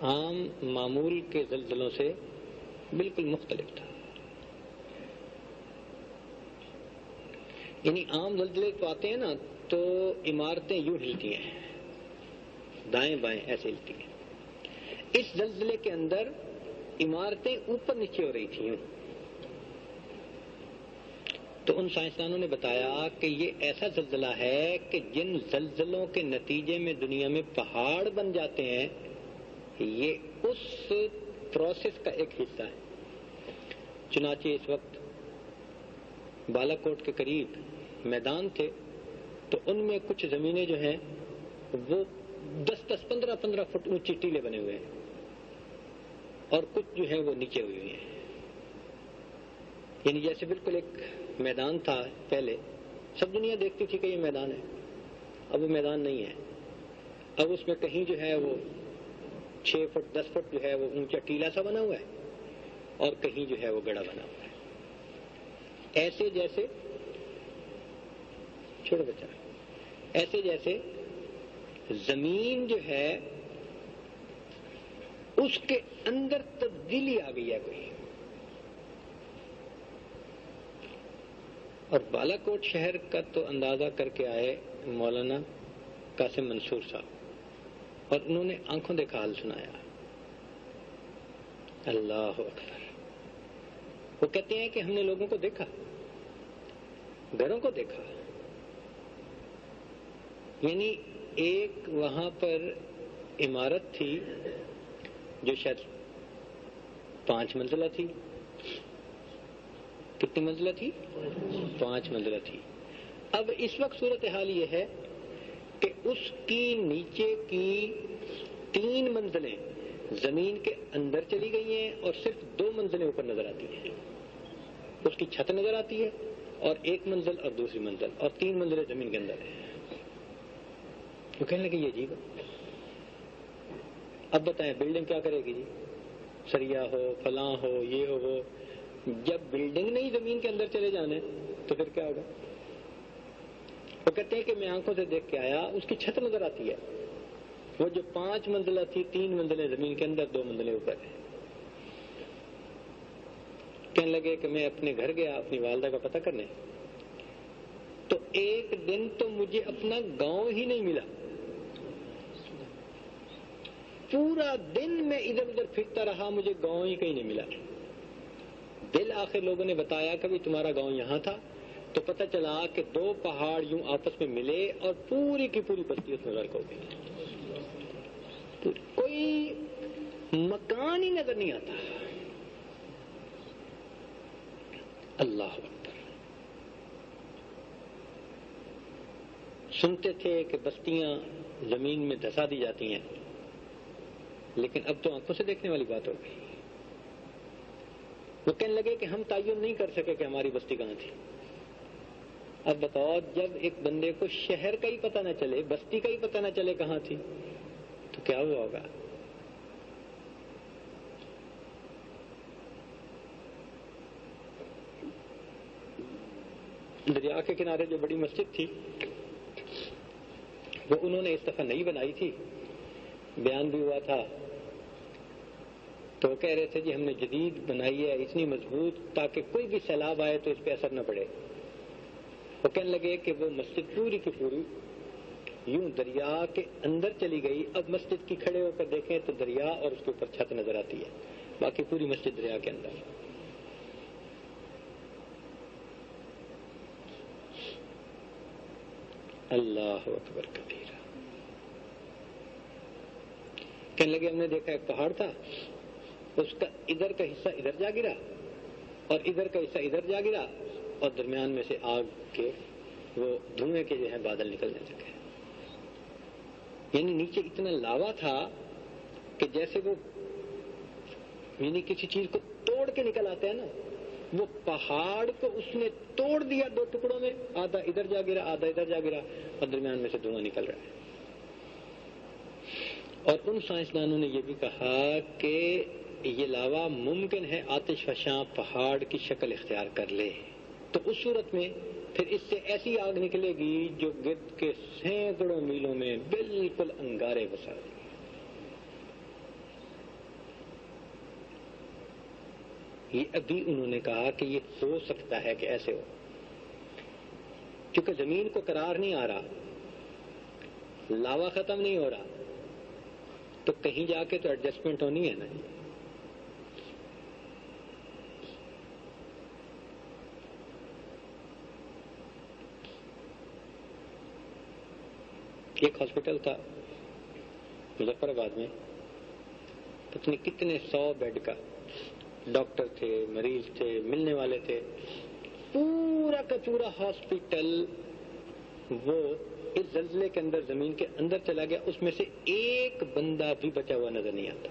عام معمول کے زلزلوں سے بالکل مختلف تھا. یعنی عام زلزلے تو آتے ہیں نا تو عمارتیں یوں ہلتی ہیں، دائیں بائیں ایسے ہلتی ہیں. اس زلزلے کے اندر عمارتیں اوپر نیچے ہو رہی تھیں. تو ان سائنسدانوں نے بتایا کہ یہ ایسا زلزلہ ہے کہ جن زلزلوں کے نتیجے میں دنیا میں پہاڑ بن جاتے ہیں یہ اس پروسیس کا ایک حصہ ہے. چنانچہ اس وقت بالا کوٹ کے قریب میدان تھے تو ان میں کچھ زمینیں جو ہیں وہ 10-10 15-15 فٹ اونچی ٹیلے بنے ہوئے ہیں اور کچھ جو ہیں وہ نیچے ہوئی ہوئی ہیں. یعنی جیسے بالکل ایک میدان تھا پہلے، سب دنیا دیکھتی تھی کہ یہ میدان ہے. اب وہ میدان نہیں ہے. اب اس میں کہیں جو ہے وہ 6 فٹ 10 فٹ جو ہے وہ اونچا ٹیلا سا بنا ہوا ہے اور کہیں جو ہے وہ گڑھا بنا ہوا ہے. ایسے جیسے چھوڑو بچہ، ایسے جیسے زمین جو ہے اس کے اندر تبدیلی آ گئی ہے کوئی. اور بالا کوٹ شہر کا تو اندازہ کر کے آئے مولانا قاسم منصور صاحب اور انہوں نے آنکھوں دیکھا حال سنایا. اللہ اکبر. وہ کہتے ہیں کہ ہم نے لوگوں کو دیکھا، گھروں کو دیکھا. یعنی ایک وہاں پر عمارت تھی جو شاید 5 منزلہ تھی. کتنی منزلہ تھی؟ 5 منزلہ تھی. اب اس وقت صورتحال یہ ہے کہ اس کی نیچے کی 3 منزلیں زمین کے اندر چلی گئی ہیں اور صرف 2 منزلیں اوپر نظر آتی ہیں. اس کی چھت نظر آتی ہے اور 1 منزل اور دوسری منزل اور 3 منزلیں زمین کے اندر ہیں. وہ کہنے لگے یہ عجیب ہے. اب بتائیں بلڈنگ کیا کرے گی جی؟ سریا ہو، فلاں ہو، یہ ہو وہ. جب بلڈنگ نہیں زمین کے اندر چلے جانے تو پھر کیا ہوگا؟ وہ کہتے ہیں کہ میں آنکھوں سے دیکھ کے آیا، اس کی چھت نظر آتی ہے. وہ جو 5 منزلہ تھی 3 منزلیں زمین کے اندر، 2 منزلیں اوپر ہیں. کہنے لگے کہ میں اپنے گھر گیا اپنی والدہ کا پتہ کرنے، تو ایک دن تو مجھے اپنا گاؤں ہی نہیں ملا. پورا دن میں ادھر ادھر پھرتا رہا، مجھے گاؤں ہی کہیں نہیں ملا. بالآخر لوگوں نے بتایا کہ بھی تمہارا گاؤں یہاں تھا، تو پتہ چلا کہ 2 پہاڑ یوں آپس میں ملے اور پوری کی پوری بستی اس میں غرق ہو گئی، کوئی مکان ہی نظر نہیں آتا۔ اللہ اکبر۔ سنتے تھے کہ بستیاں زمین میں دھسا دی جاتی ہیں، لیکن اب تو آنکھوں سے دیکھنے والی بات ہو گئی۔ وہ کہنے لگے کہ ہم تعین نہیں کر سکے کہ ہماری بستی کہاں تھی۔ اب بتاؤ، جب ایک بندے کو شہر کا ہی پتہ نہ چلے، بستی کا ہی پتہ نہ چلے کہاں تھی، تو کیا ہوا ہوگا؟ دریا کے کنارے جو بڑی مسجد تھی وہ انہوں نے اس دفعہ نہیں بنائی تھی، بیان بھی ہوا تھا، تو وہ کہہ رہے تھے جی ہم نے جدید بنائی ہے اتنی مضبوط تاکہ کوئی بھی سیلاب آئے تو اس پہ اثر نہ پڑے۔ وہ کہنے لگے کہ وہ مسجد پوری کی پوری یوں دریا کے اندر چلی گئی۔ اب مسجد کی کھڑے ہو کر دیکھیں تو دریا اور اس کے اوپر چھت نظر آتی ہے، باقی پوری مسجد دریا کے اندر۔ اللہ اکبر کبیرہ۔ کہنے لگے ہم نے دیکھا ایک پہاڑ تھا، اس کا ادھر کا حصہ ادھر جا گرا اور ادھر کا حصہ ادھر جا گرا، اور درمیان میں سے آگ کے وہ دھوئیں کے جو ہے بادل نکلنے لگے۔ یعنی نیچے اتنا لاوا تھا کہ جیسے وہ یعنی کسی چیز کو توڑ کے نکل آتے ہیں نا، وہ پہاڑ کو اس نے توڑ دیا 2 ٹکڑوں میں، آدھا ادھر جا گرا آدھا ادھر جا گرا، اور درمیان میں سے دھواں نکل رہا ہے۔ اور ان سائنسدانوں نے یہ بھی کہا کہ یہ لاوا ممکن ہے آتش فشاں پہاڑ کی شکل اختیار کر لے، تو اس صورت میں پھر اس سے ایسی آگ نکلے گی جو گرد کے سینکڑوں میلوں میں بالکل انگارے بسا دے گی۔ یہ ابھی انہوں نے کہا کہ یہ ہو سکتا ہے کہ ایسے ہو، کیونکہ زمین کو قرار نہیں آ رہا، لاوا ختم نہیں ہو رہا، تو کہیں جا کے تو ایڈجسٹمنٹ ہونی ہے نا۔ ایک ہاسپٹل تھا مظفر آباد میں، پتہ نہیں کتنے 100 بیڈ کا، ڈاکٹر تھے، مریض تھے، ملنے والے تھے، پورا کا پورا ہاسپٹل وہ اس زلزلے کے اندر زمین کے اندر چلا گیا۔ اس میں سے ایک بندہ بھی بچا ہوا نظر نہیں آتا،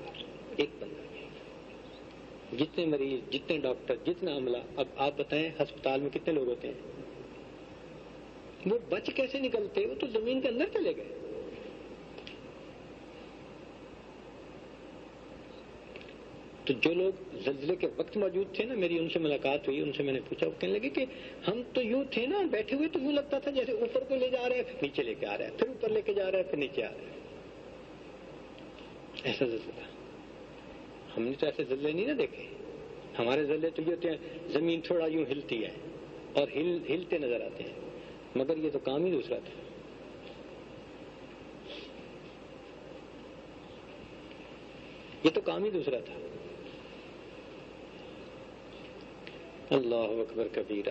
ایک بندہ بھی۔ جتنے مریض، جتنے ڈاکٹر، جتنا عملہ، اب آپ بتائیں ہسپتال میں کتنے لوگ ہوتے ہیں، وہ بچ کیسے نکلتے؟ وہ تو زمین کے اندر چلے گئے۔ تو جو لوگ زلزلے کے وقت موجود تھے نا، میری ان سے ملاقات ہوئی، ان سے میں نے پوچھا، وہ کہنے لگے کہ ہم تو یوں تھے نا بیٹھے ہوئے، تو یوں لگتا تھا جیسے اوپر کو لے جا رہا ہے پھر نیچے لے کے آ رہا ہے، پھر اوپر لے کے جا رہا ہے پھر نیچے آ رہا ہے۔ ایسا زلزلہ ہم نے تو ایسے زلزلے نہیں نا دیکھے۔ ہمارے زلزلے تو یہ ہوتے ہیں زمین تھوڑا یوں ہلتی ہے اور ہلتے نظر آتے ہیں، مگر یہ تو کام ہی دوسرا تھا۔ یہ تو کام ہی دوسرا تھا۔ اللہ اکبر کبیرہ۔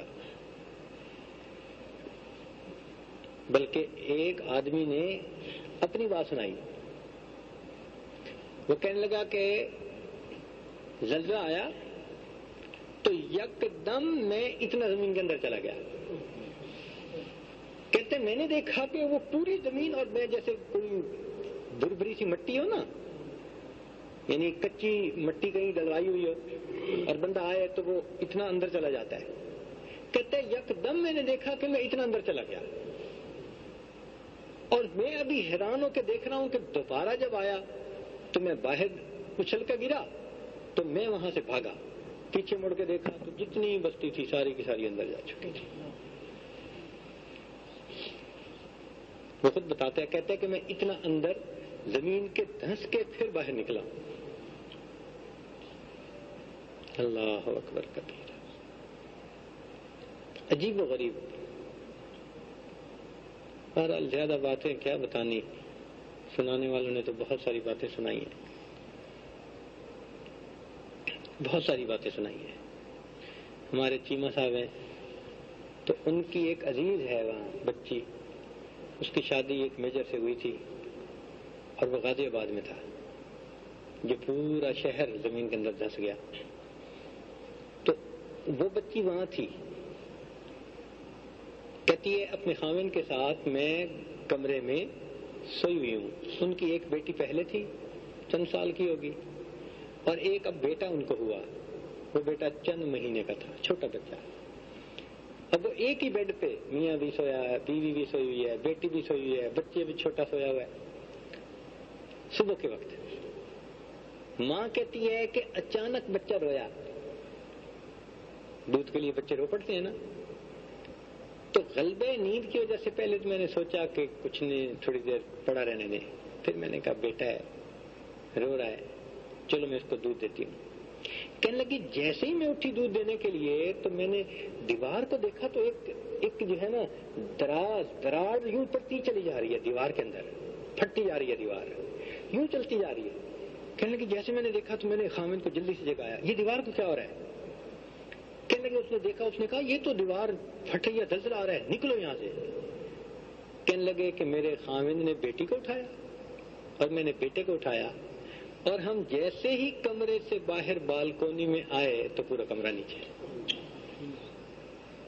بلکہ ایک آدمی نے اپنی بات سنائی، وہ کہنے لگا کہ زلزلہ آیا تو یک دم میں اتنا زمین کے اندر چلا گیا۔ کہتے میں نے دیکھا کہ وہ پوری زمین، اور میں جیسے کوئی بھری سی مٹی ہو نا، یعنی کچی مٹی کہیں ڈلوائی ہوئی ہو اور بندہ آئے تو وہ اتنا اندر چلا جاتا ہے۔ کہتے یک دم میں نے دیکھا کہ میں اتنا اندر چلا گیا، اور میں ابھی حیران ہو کے دیکھ رہا ہوں کہ دوبارہ جب آیا تو میں باہر اچھل کر گرا، تو میں وہاں سے بھاگا، پیچھے مڑ کے دیکھا تو جتنی بستی تھی ساری کی ساری اندر جا چکی تھی۔ وہ خود بتاتا ہے، کہتا ہے کہ میں اتنا اندر زمین کے دھنس کے پھر باہر نکلا۔ اللہ اکبر کبیر۔ عجیب و غریب۔ بہرحال زیادہ باتیں کیا بتانی، سنانے والوں نے تو بہت ساری باتیں سنائی ہیں، بہت ساری باتیں سنائی ہیں۔ ہمارے چیمہ صاحب ہیں، تو ان کی ایک عزیز ہے وہاں بچی، اس کی شادی ایک میجر سے ہوئی تھی اور وہ غازی آباد میں تھا، جو پورا شہر زمین کے اندر دھنس گیا. تو وہ بچی وہاں تھی، کہتی ہے اپنے خاوند کے ساتھ میں کمرے میں سوئی ہوئی ہوں. ان کی ایک بیٹی پہلے تھی، چند سال کی ہوگی، اور ایک اب بیٹا ان کو ہوا. وہ بیٹا چند مہینے کا تھا، چھوٹا بچہ. اب وہ ایک ہی بیڈ پہ میاں بھی سویا ہے، بیوی بھی سوئی ہوئی ہے، بیٹی بھی سوئی ہوئی ہے، بچے بھی چھوٹا سویا ہوا ہے. صبح کے وقت ماں کہتی ہے کہ اچانک بچہ رویا. دودھ کے لیے بچے رو پڑتے ہیں نا. تو غلبہ نیند کی وجہ سے پہلے تو میں نے سوچا کہ کچھ نہیں، تھوڑی دیر پڑا رہنے دیں. پھر میں نے کہا بیٹا ہے، رو رہا ہے، چلو میں اس کو دودھ دیتی ہوں. کہنے لگی جیسے ہی میں اٹھی دودھ دینے کے لیے تو میں نے دیوار کو دیکھا تو ایک جو ہے نا دراڑ یوں پڑتی چلی جا رہی ہے دیوار کے اندر، پھٹتی جا رہی ہے دیوار، یوں چلتی جا رہی ہے. کہنے لگی جیسے میں نے دیکھا تو میں نے خامد کو جلدی سے جگایا، یہ دیوار کو کیا ہو رہا ہے؟ کہنے لگے اس نے دیکھا، اس نے کہا یہ تو دیوار پھٹ رہی ہے، دلدل آ رہا ہے، نکلو یہاں سے. کہنے لگے کہ میرے خامد نے بیٹی کو اٹھایا اور میں نے بیٹے کو اٹھایا، اور ہم جیسے ہی کمرے سے باہر بالکونی میں آئے تو پورا کمرہ نیچے.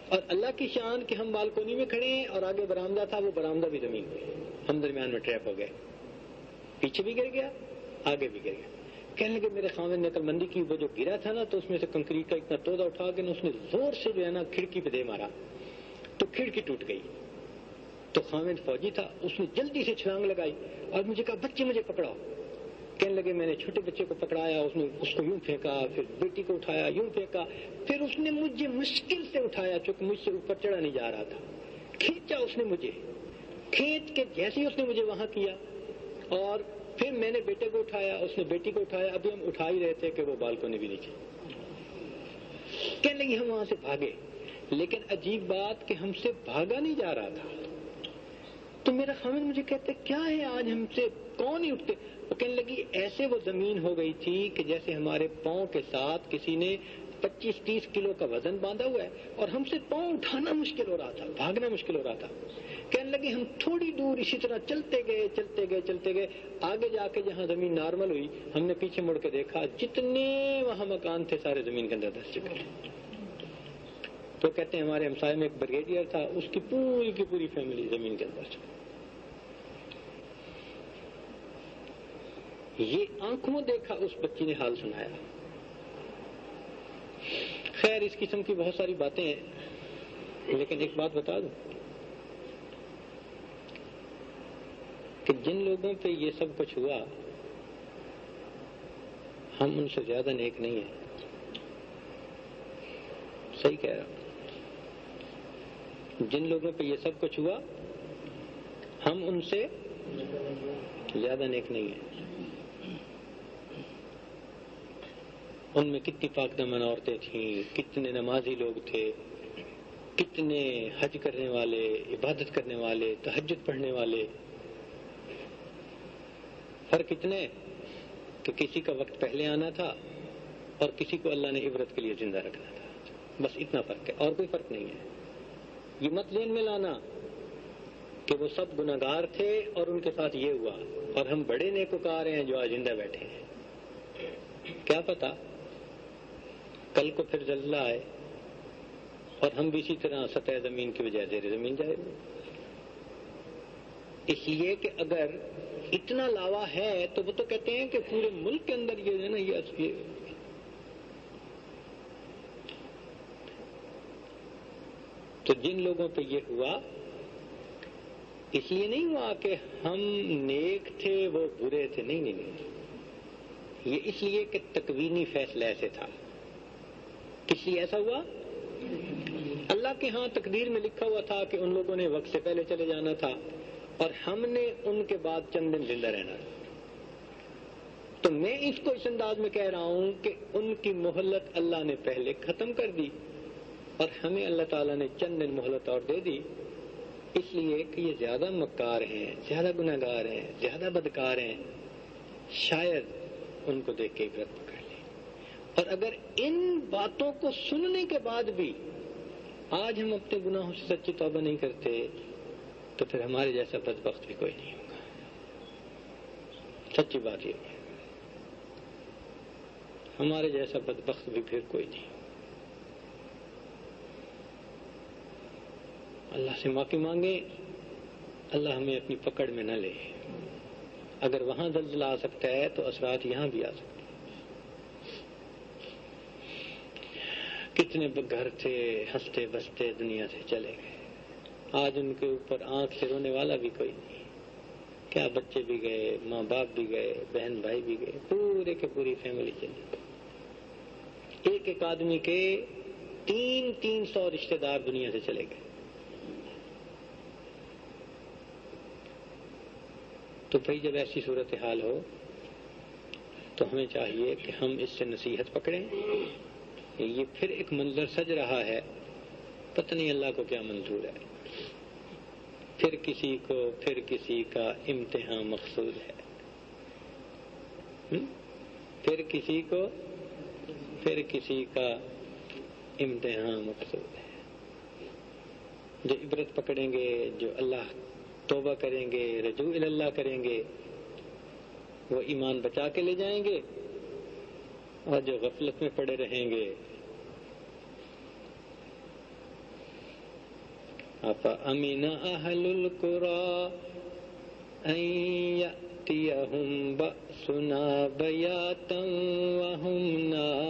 اور اللہ کی شان کہ ہم بالکونی میں کھڑے ہیں اور آگے برآمدہ تھا، وہ برآمدہ بھی زمین پہ، ہم درمیان میں ٹریپ ہو گئے. پیچھے بھی گر گیا، آگے بھی گر گیا. کہنے لگے میرے خامد نے عقل مندی کی، وہ جو گرا تھا نا تو اس میں سے کنکریٹ کا اتنا تودا اٹھا کے اس نے زور سے جو ہے نا کھڑکی پہ دے مارا تو کھڑکی ٹوٹ گئی. تو خامد فوجی تھا، اس نے جلدی سے چھلانگ لگائی اور مجھے کہا بچے مجھے پکڑاؤ. کہنے لگے میں نے چھوٹے بچے کو پکڑایا، اس نے اس کو یوں پھینکا، پھر بیٹی کو اٹھایا، یوں پھینکا، پھر اس نے مجھے مشکل سے اٹھایا چونکہ مجھ سے اوپر چڑھا نہیں جا رہا تھا. کھینچا اس نے مجھے، کھینچ کے جیسے ہی اس نے مجھے وہاں کیا، اور پھر میں نے بیٹے کو اٹھایا، اس نے بیٹی کو اٹھایا. ابھی ہم اٹھا ہی رہے تھے کہ وہ بالکونی بھی نیچے. کہنے لگی ہم وہاں سے بھاگے، لیکن عجیب بات کہ ہم سے بھاگا نہیں جا رہا تھا. تو میرا خامد مجھے کہتے کیا ہے آج ہم سے کون ہی اٹھتے. وہ کہنے لگی ایسے وہ زمین ہو گئی تھی کہ جیسے ہمارے پاؤں کے ساتھ کسی نے 25-30 کلو کا وزن باندھا ہوا ہے اور ہم سے پاؤں اٹھانا مشکل ہو رہا تھا، بھاگنا مشکل ہو رہا تھا. کہنے لگی ہم تھوڑی دور اسی طرح چلتے گئے. آگے جا کے جہاں زمین نارمل ہوئی ہم نے پیچھے مڑ کے دیکھا، جتنے وہاں مکان تھے سارے زمین کے اندر دھس چکے. تو کہتے ہیں ہمارے ہمسائے میں ایک بریگیڈیئر تھا، اس کی پوری فیملی زمین کے اندر. یہ آنکھوں دیکھا اس بچی نے حال سنایا. خیر اس قسم کی بہت ساری باتیں ہیں، لیکن ایک بات بتا دوں کہ جن لوگوں پہ یہ سب کچھ ہوا ہم ان سے زیادہ نیک نہیں ہیں. صحیح کہہ رہا ہوں. جن لوگوں پہ یہ سب کچھ ہوا ہم ان سے زیادہ نیک نہیں ہیں. ان میں کتنی پاک دامن عورتیں تھیں، کتنے نمازی لوگ تھے، کتنے حج کرنے والے، عبادت کرنے والے، تہجد پڑھنے والے. فرق اتنے کہ کسی کا وقت پہلے آنا تھا اور کسی کو اللہ نے عبرت کے لیے زندہ رکھنا تھا. بس اتنا فرق ہے، اور کوئی فرق نہیں ہے. یہ مت ذہن میں لانا کہ وہ سب گناہگار تھے اور ان کے ساتھ یہ ہوا اور ہم بڑے نیکوکار ہیں جو آج زندہ بیٹھے ہیں. کیا پتا کل کو پھر زلزلہ آئے اور ہم بھی اسی طرح سطح زمین کی بجائے زیر زمین جائے. اس لیے کہ اگر اتنا لاوا ہے تو وہ تو کہتے ہیں کہ پورے ملک کے اندر یہ ہے نا یہ تو جن لوگوں پہ یہ ہوا اس لیے نہیں ہوا کہ ہم نیک تھے وہ برے تھے، نہیں. یہ اس لیے کہ تکوینی فیصلہ ایسے تھا. کس لیے ایسا ہوا؟ اللہ کے ہاں تقدیر میں لکھا ہوا تھا کہ ان لوگوں نے وقت سے پہلے چلے جانا تھا اور ہم نے ان کے بعد چند دن زندہ رہنا. تو میں اس کو اس انداز میں کہہ رہا ہوں کہ ان کی مہلت اللہ نے پہلے ختم کر دی اور ہمیں اللہ تعالیٰ نے چند دن مہلت اور دے دی، اس لیے کہ یہ زیادہ مکار ہیں، زیادہ گناہگار ہیں، زیادہ بدکار ہیں. شاید ان کو دیکھ کے عبرت پکڑ لیں. اور اگر ان باتوں کو سننے کے بعد بھی آج ہم اپنے گناہوں سے سچی توبہ نہیں کرتے تو پھر ہمارے جیسا بدبخت بھی کوئی نہیں ہوگا. سچی بات یہ ہے، ہمارے جیسا بدبخت بھی پھر کوئی نہیں. اللہ سے معافی مانگیں، اللہ ہمیں اپنی پکڑ میں نہ لے. اگر وہاں زلزلہ آ سکتا ہے تو اثرات یہاں بھی آ سکتے ہیں. کتنے گھر تھے ہنستے بستے دنیا سے چلے گئے، آج ان کے اوپر آنکھ سے رونے والا بھی کوئی نہیں. کیا بچے بھی گئے، ماں باپ بھی گئے، بہن بھائی بھی گئے، پورے کے پوری فیملی چلی گئی. ایک ایک آدمی کے 300 رشتہ دار دنیا سے چلے گئے. تو بھائی جب ایسی صورتحال ہو تو ہمیں چاہیے کہ ہم اس سے نصیحت پکڑیں. یہ پھر ایک منظر سج رہا ہے، پتہ نہیں اللہ کو کیا منظور ہے. پھر کسی کا امتحان مقصود ہے، پھر کسی کا امتحان مقصود ہے. جو عبرت پکڑیں گے، جو اللہ توبہ کریں گے، رجوع اللہ کریں گے، وہ ایمان بچا کے لے جائیں گے. اور جو غفلت میں پڑے رہیں گے، أَفَأَمِنَ أَهْلُ الْقُرَىٰ أَن يَأْتِيَهُم بَأْسُنَا بَيَاتًا وَهُمْ نَائِمُونَ.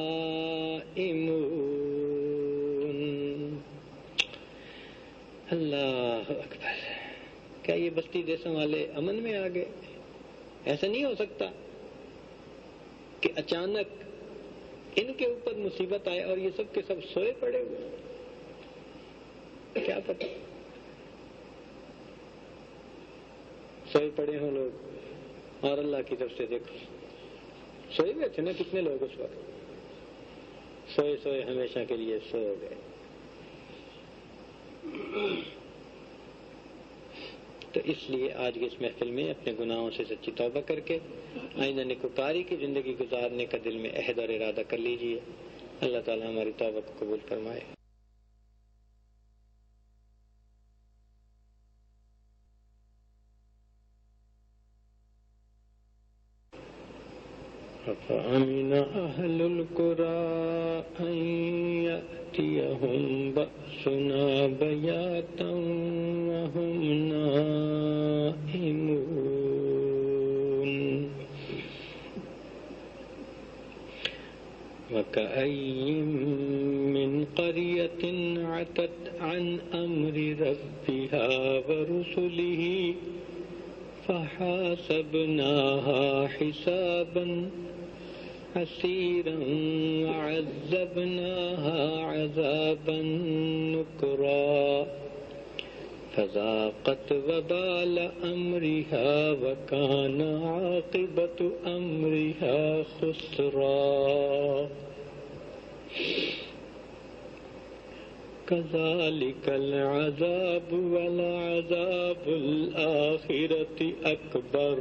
اللہ اکبر! کیا یہ بستی دیسوں والے امن میں آ گئے؟ ایسا نہیں ہو سکتا کہ اچانک ان کے اوپر مصیبت آئے اور یہ سب کے سب سوئے پڑے ہوئے. کیا پتہ، سوئے پڑے ہوں لوگ. اور اللہ کی طرف سے دیکھو، سوئے ہوئے تھے نا کتنے لوگ اس وقت، سوئے ہمیشہ کے لیے سو گئے. تو اس لیے آج کی اس محفل میں اپنے گناہوں سے سچی توبہ کر کے آئندہ نیکوکاری کی زندگی گزارنے کا دل میں عہد اور ارادہ کر لیجئے. اللہ تعالی ہماری توبہ کو قبول فرمائے. أَفَأَمِنَ أَهْلُ الْقُرَىٰ أَن يَأْتِيَهُم بَأْسُنَا بَيَاتًا وَهُمْ نَائِمُونَ. وَكَأَيِّن مِّن قَرْيَةٍ عَتَتْ عَنْ أَمْرِ رَبِّهَا وَرُسُلِهِ فَحَاسَبْنَاهَا حِسَابًا عَسِيرًا وَعَذَّبْنَاهَا عَذَابًا نُكْرًا فَذَاقَتْ وَبَالَ أَمْرِهَا وَكَانَ عَاقِبَةُ أَمْرِهَا خُسْرًا. كَذَلِكَ الْعَذَابُ وَلَعَذَابُ الْآخِرَةِ أَكْبَرُ.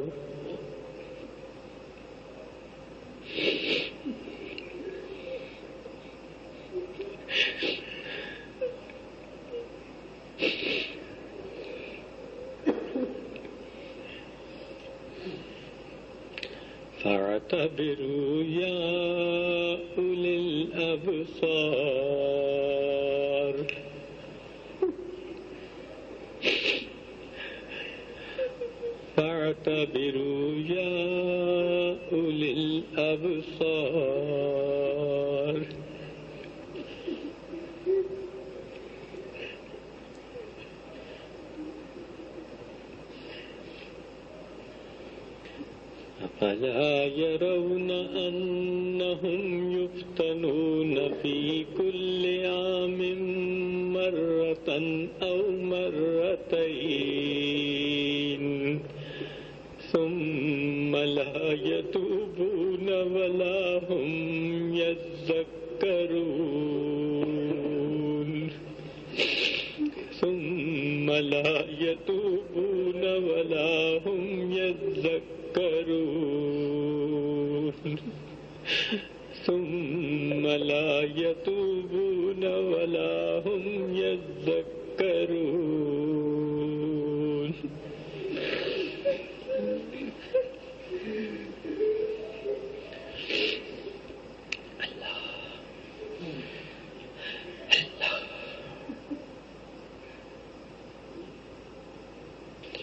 فَاعْتَبِرُوا يَا أُولِي الْأَبْصَارِ. فَاعْتَبِرُوا يَا أُولِي الْأَبْصَارِ. أَفَلَا يَرَوْنَ أَنَّهُمْ يُفْتَنُونَ فِي كُلِّ عَامٍ مَّرَّةً أَوْ مَرَّتَيْنِ ثُمَّ لَا يَتُوبُونَ وَلَا هُمْ يَذَّكَّرُونَ. ثُمَّ لَا يَتُوبُونَ وَلَا هُمْ يَذَّكَّرُونَ. ثم لا يتوبون ولا هم يذكرون.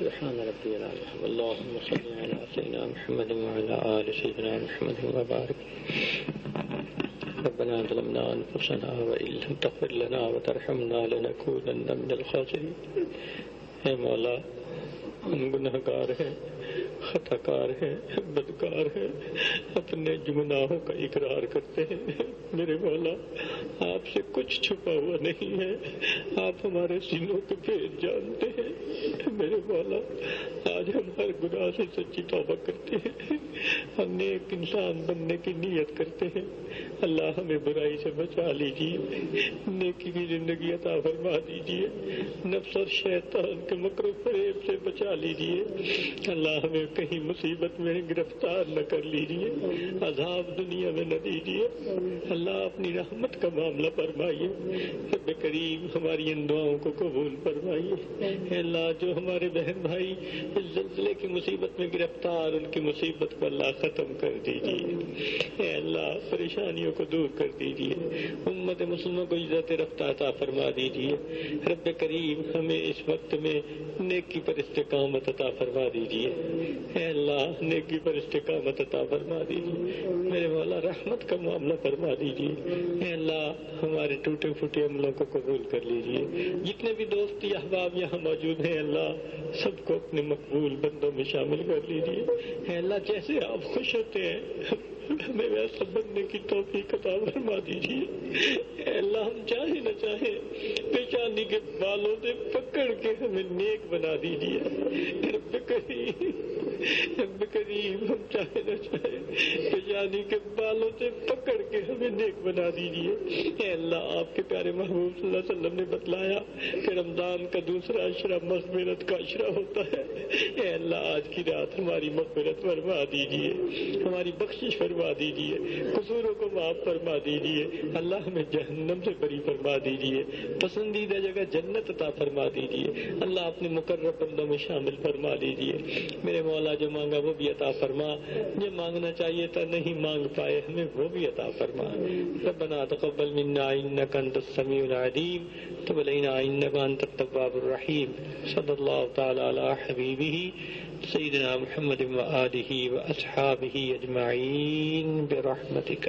سبحان ربي العظيم. اللهم صل على سيدنا محمد وعلى آل سيدنا محمد وبارك. ربنا ظلمنا أنفسنا وإن لم تغفر لنا وترحمنا لنكونن من الخاسرين. اے مولا ہم گناہگار ہیں، خطا کار ہیں، بدکار ہیں، اپنے گناہوں کا اقرار کرتے ہیں. میرے مولا آپ سے کچھ چھپا ہوا نہیں ہے، آپ ہمارے سینوں کے بھید جانتے ہیں. میرے مولا آج ہم ہر گناہ سے سچی توبہ کرتے ہیں، ہم نیک انسان بننے کی نیت کرتے ہیں. اللہ ہمیں برائی سے بچا لیجیے، نیکی کی زندگی عطا فرما دیجیے، نفس اور شیطان کے مکر و فریب سے بچا لیجیے. اللہ ہمیں کہیں مصیبت میں گرفتار نہ کر لیجیے، عذاب دنیا میں نہ دیجیے. اللہ اپنی رحمت کا معاملہ فرمائیے. رب کریم ہماری ان دعاؤں کو قبول فرمائیے. اے اللہ جو ہمارے بہن بھائی اس زلزلے کی مصیبت میں گرفتار، ان کی مصیبت کو اللہ ختم کر دیجیے. اے اللہ پریشانیوں کو دور کر دیجیے، امت مسلموں کو عزت رفتہ عطا فرما دیجیے. رب کریم ہمیں اس وقت میں نیکی پر استقامت عطا فرما دیجیے. اے اللہ نیکی پر استقامت عطا فرما دیجیے. میرے مولا رحمت کا معاملہ فرما دیجیے. اے اللہ ہمارے ٹوٹے پھوٹے عملوں کو قبول کر لیجیے. جتنے بھی دوستی احباب یہاں موجود ہیں اللہ سب کو اپنے مقبول بندوں میں شامل کر لیجیے. اے اللہ جیسے آپ خوش ہوتے ہیں ہمیں ویسا بننے کی توفیق عطا فرما دیجیے. اے اللہ ہم چاہے نہ چاہے پیشانی کے بالوں سے پکڑ کے ہمیں نیک بنا دیجیے. رب کریم ہم چاہے نہ چاہے پیشانی کے بالوں سے پکڑ کے ہمیں نیک بنا دیجیے. اے اللہ آپ کے پیارے محبوب صلی اللہ علیہ وسلم نے بتلایا کہ رمضان کا دوسرا عشرہ مغفرت کا عشرہ ہوتا ہے. اے اللہ آج کی رات ہماری مغفرت فرما دیجیے، ہماری بخشش فرما دیجیے، قصوروں کو معاف فرما دیجیے. اللہ ہمیں جہنم سے بری فرما دیجیے، پسندیدہ جگہ جنت عطا فرما دیجیے. اللہ اپنے مقرب بندوں میں شامل فرما دیجیے. میرے مولا جو مانگا وہ بھی عطا فرما، جو مانگنا چاہیے تھا نہیں مانگ پائے ہمیں وہ بھی عطا فرما. ربنا تقبل منا انك انت السميع العليم وتب علينا انك انت التواب الرحيم. صلی اللہ تعالی علی حبیبہ سیدنا محمد وآلہ واصحابہ اجمعین برحمتک.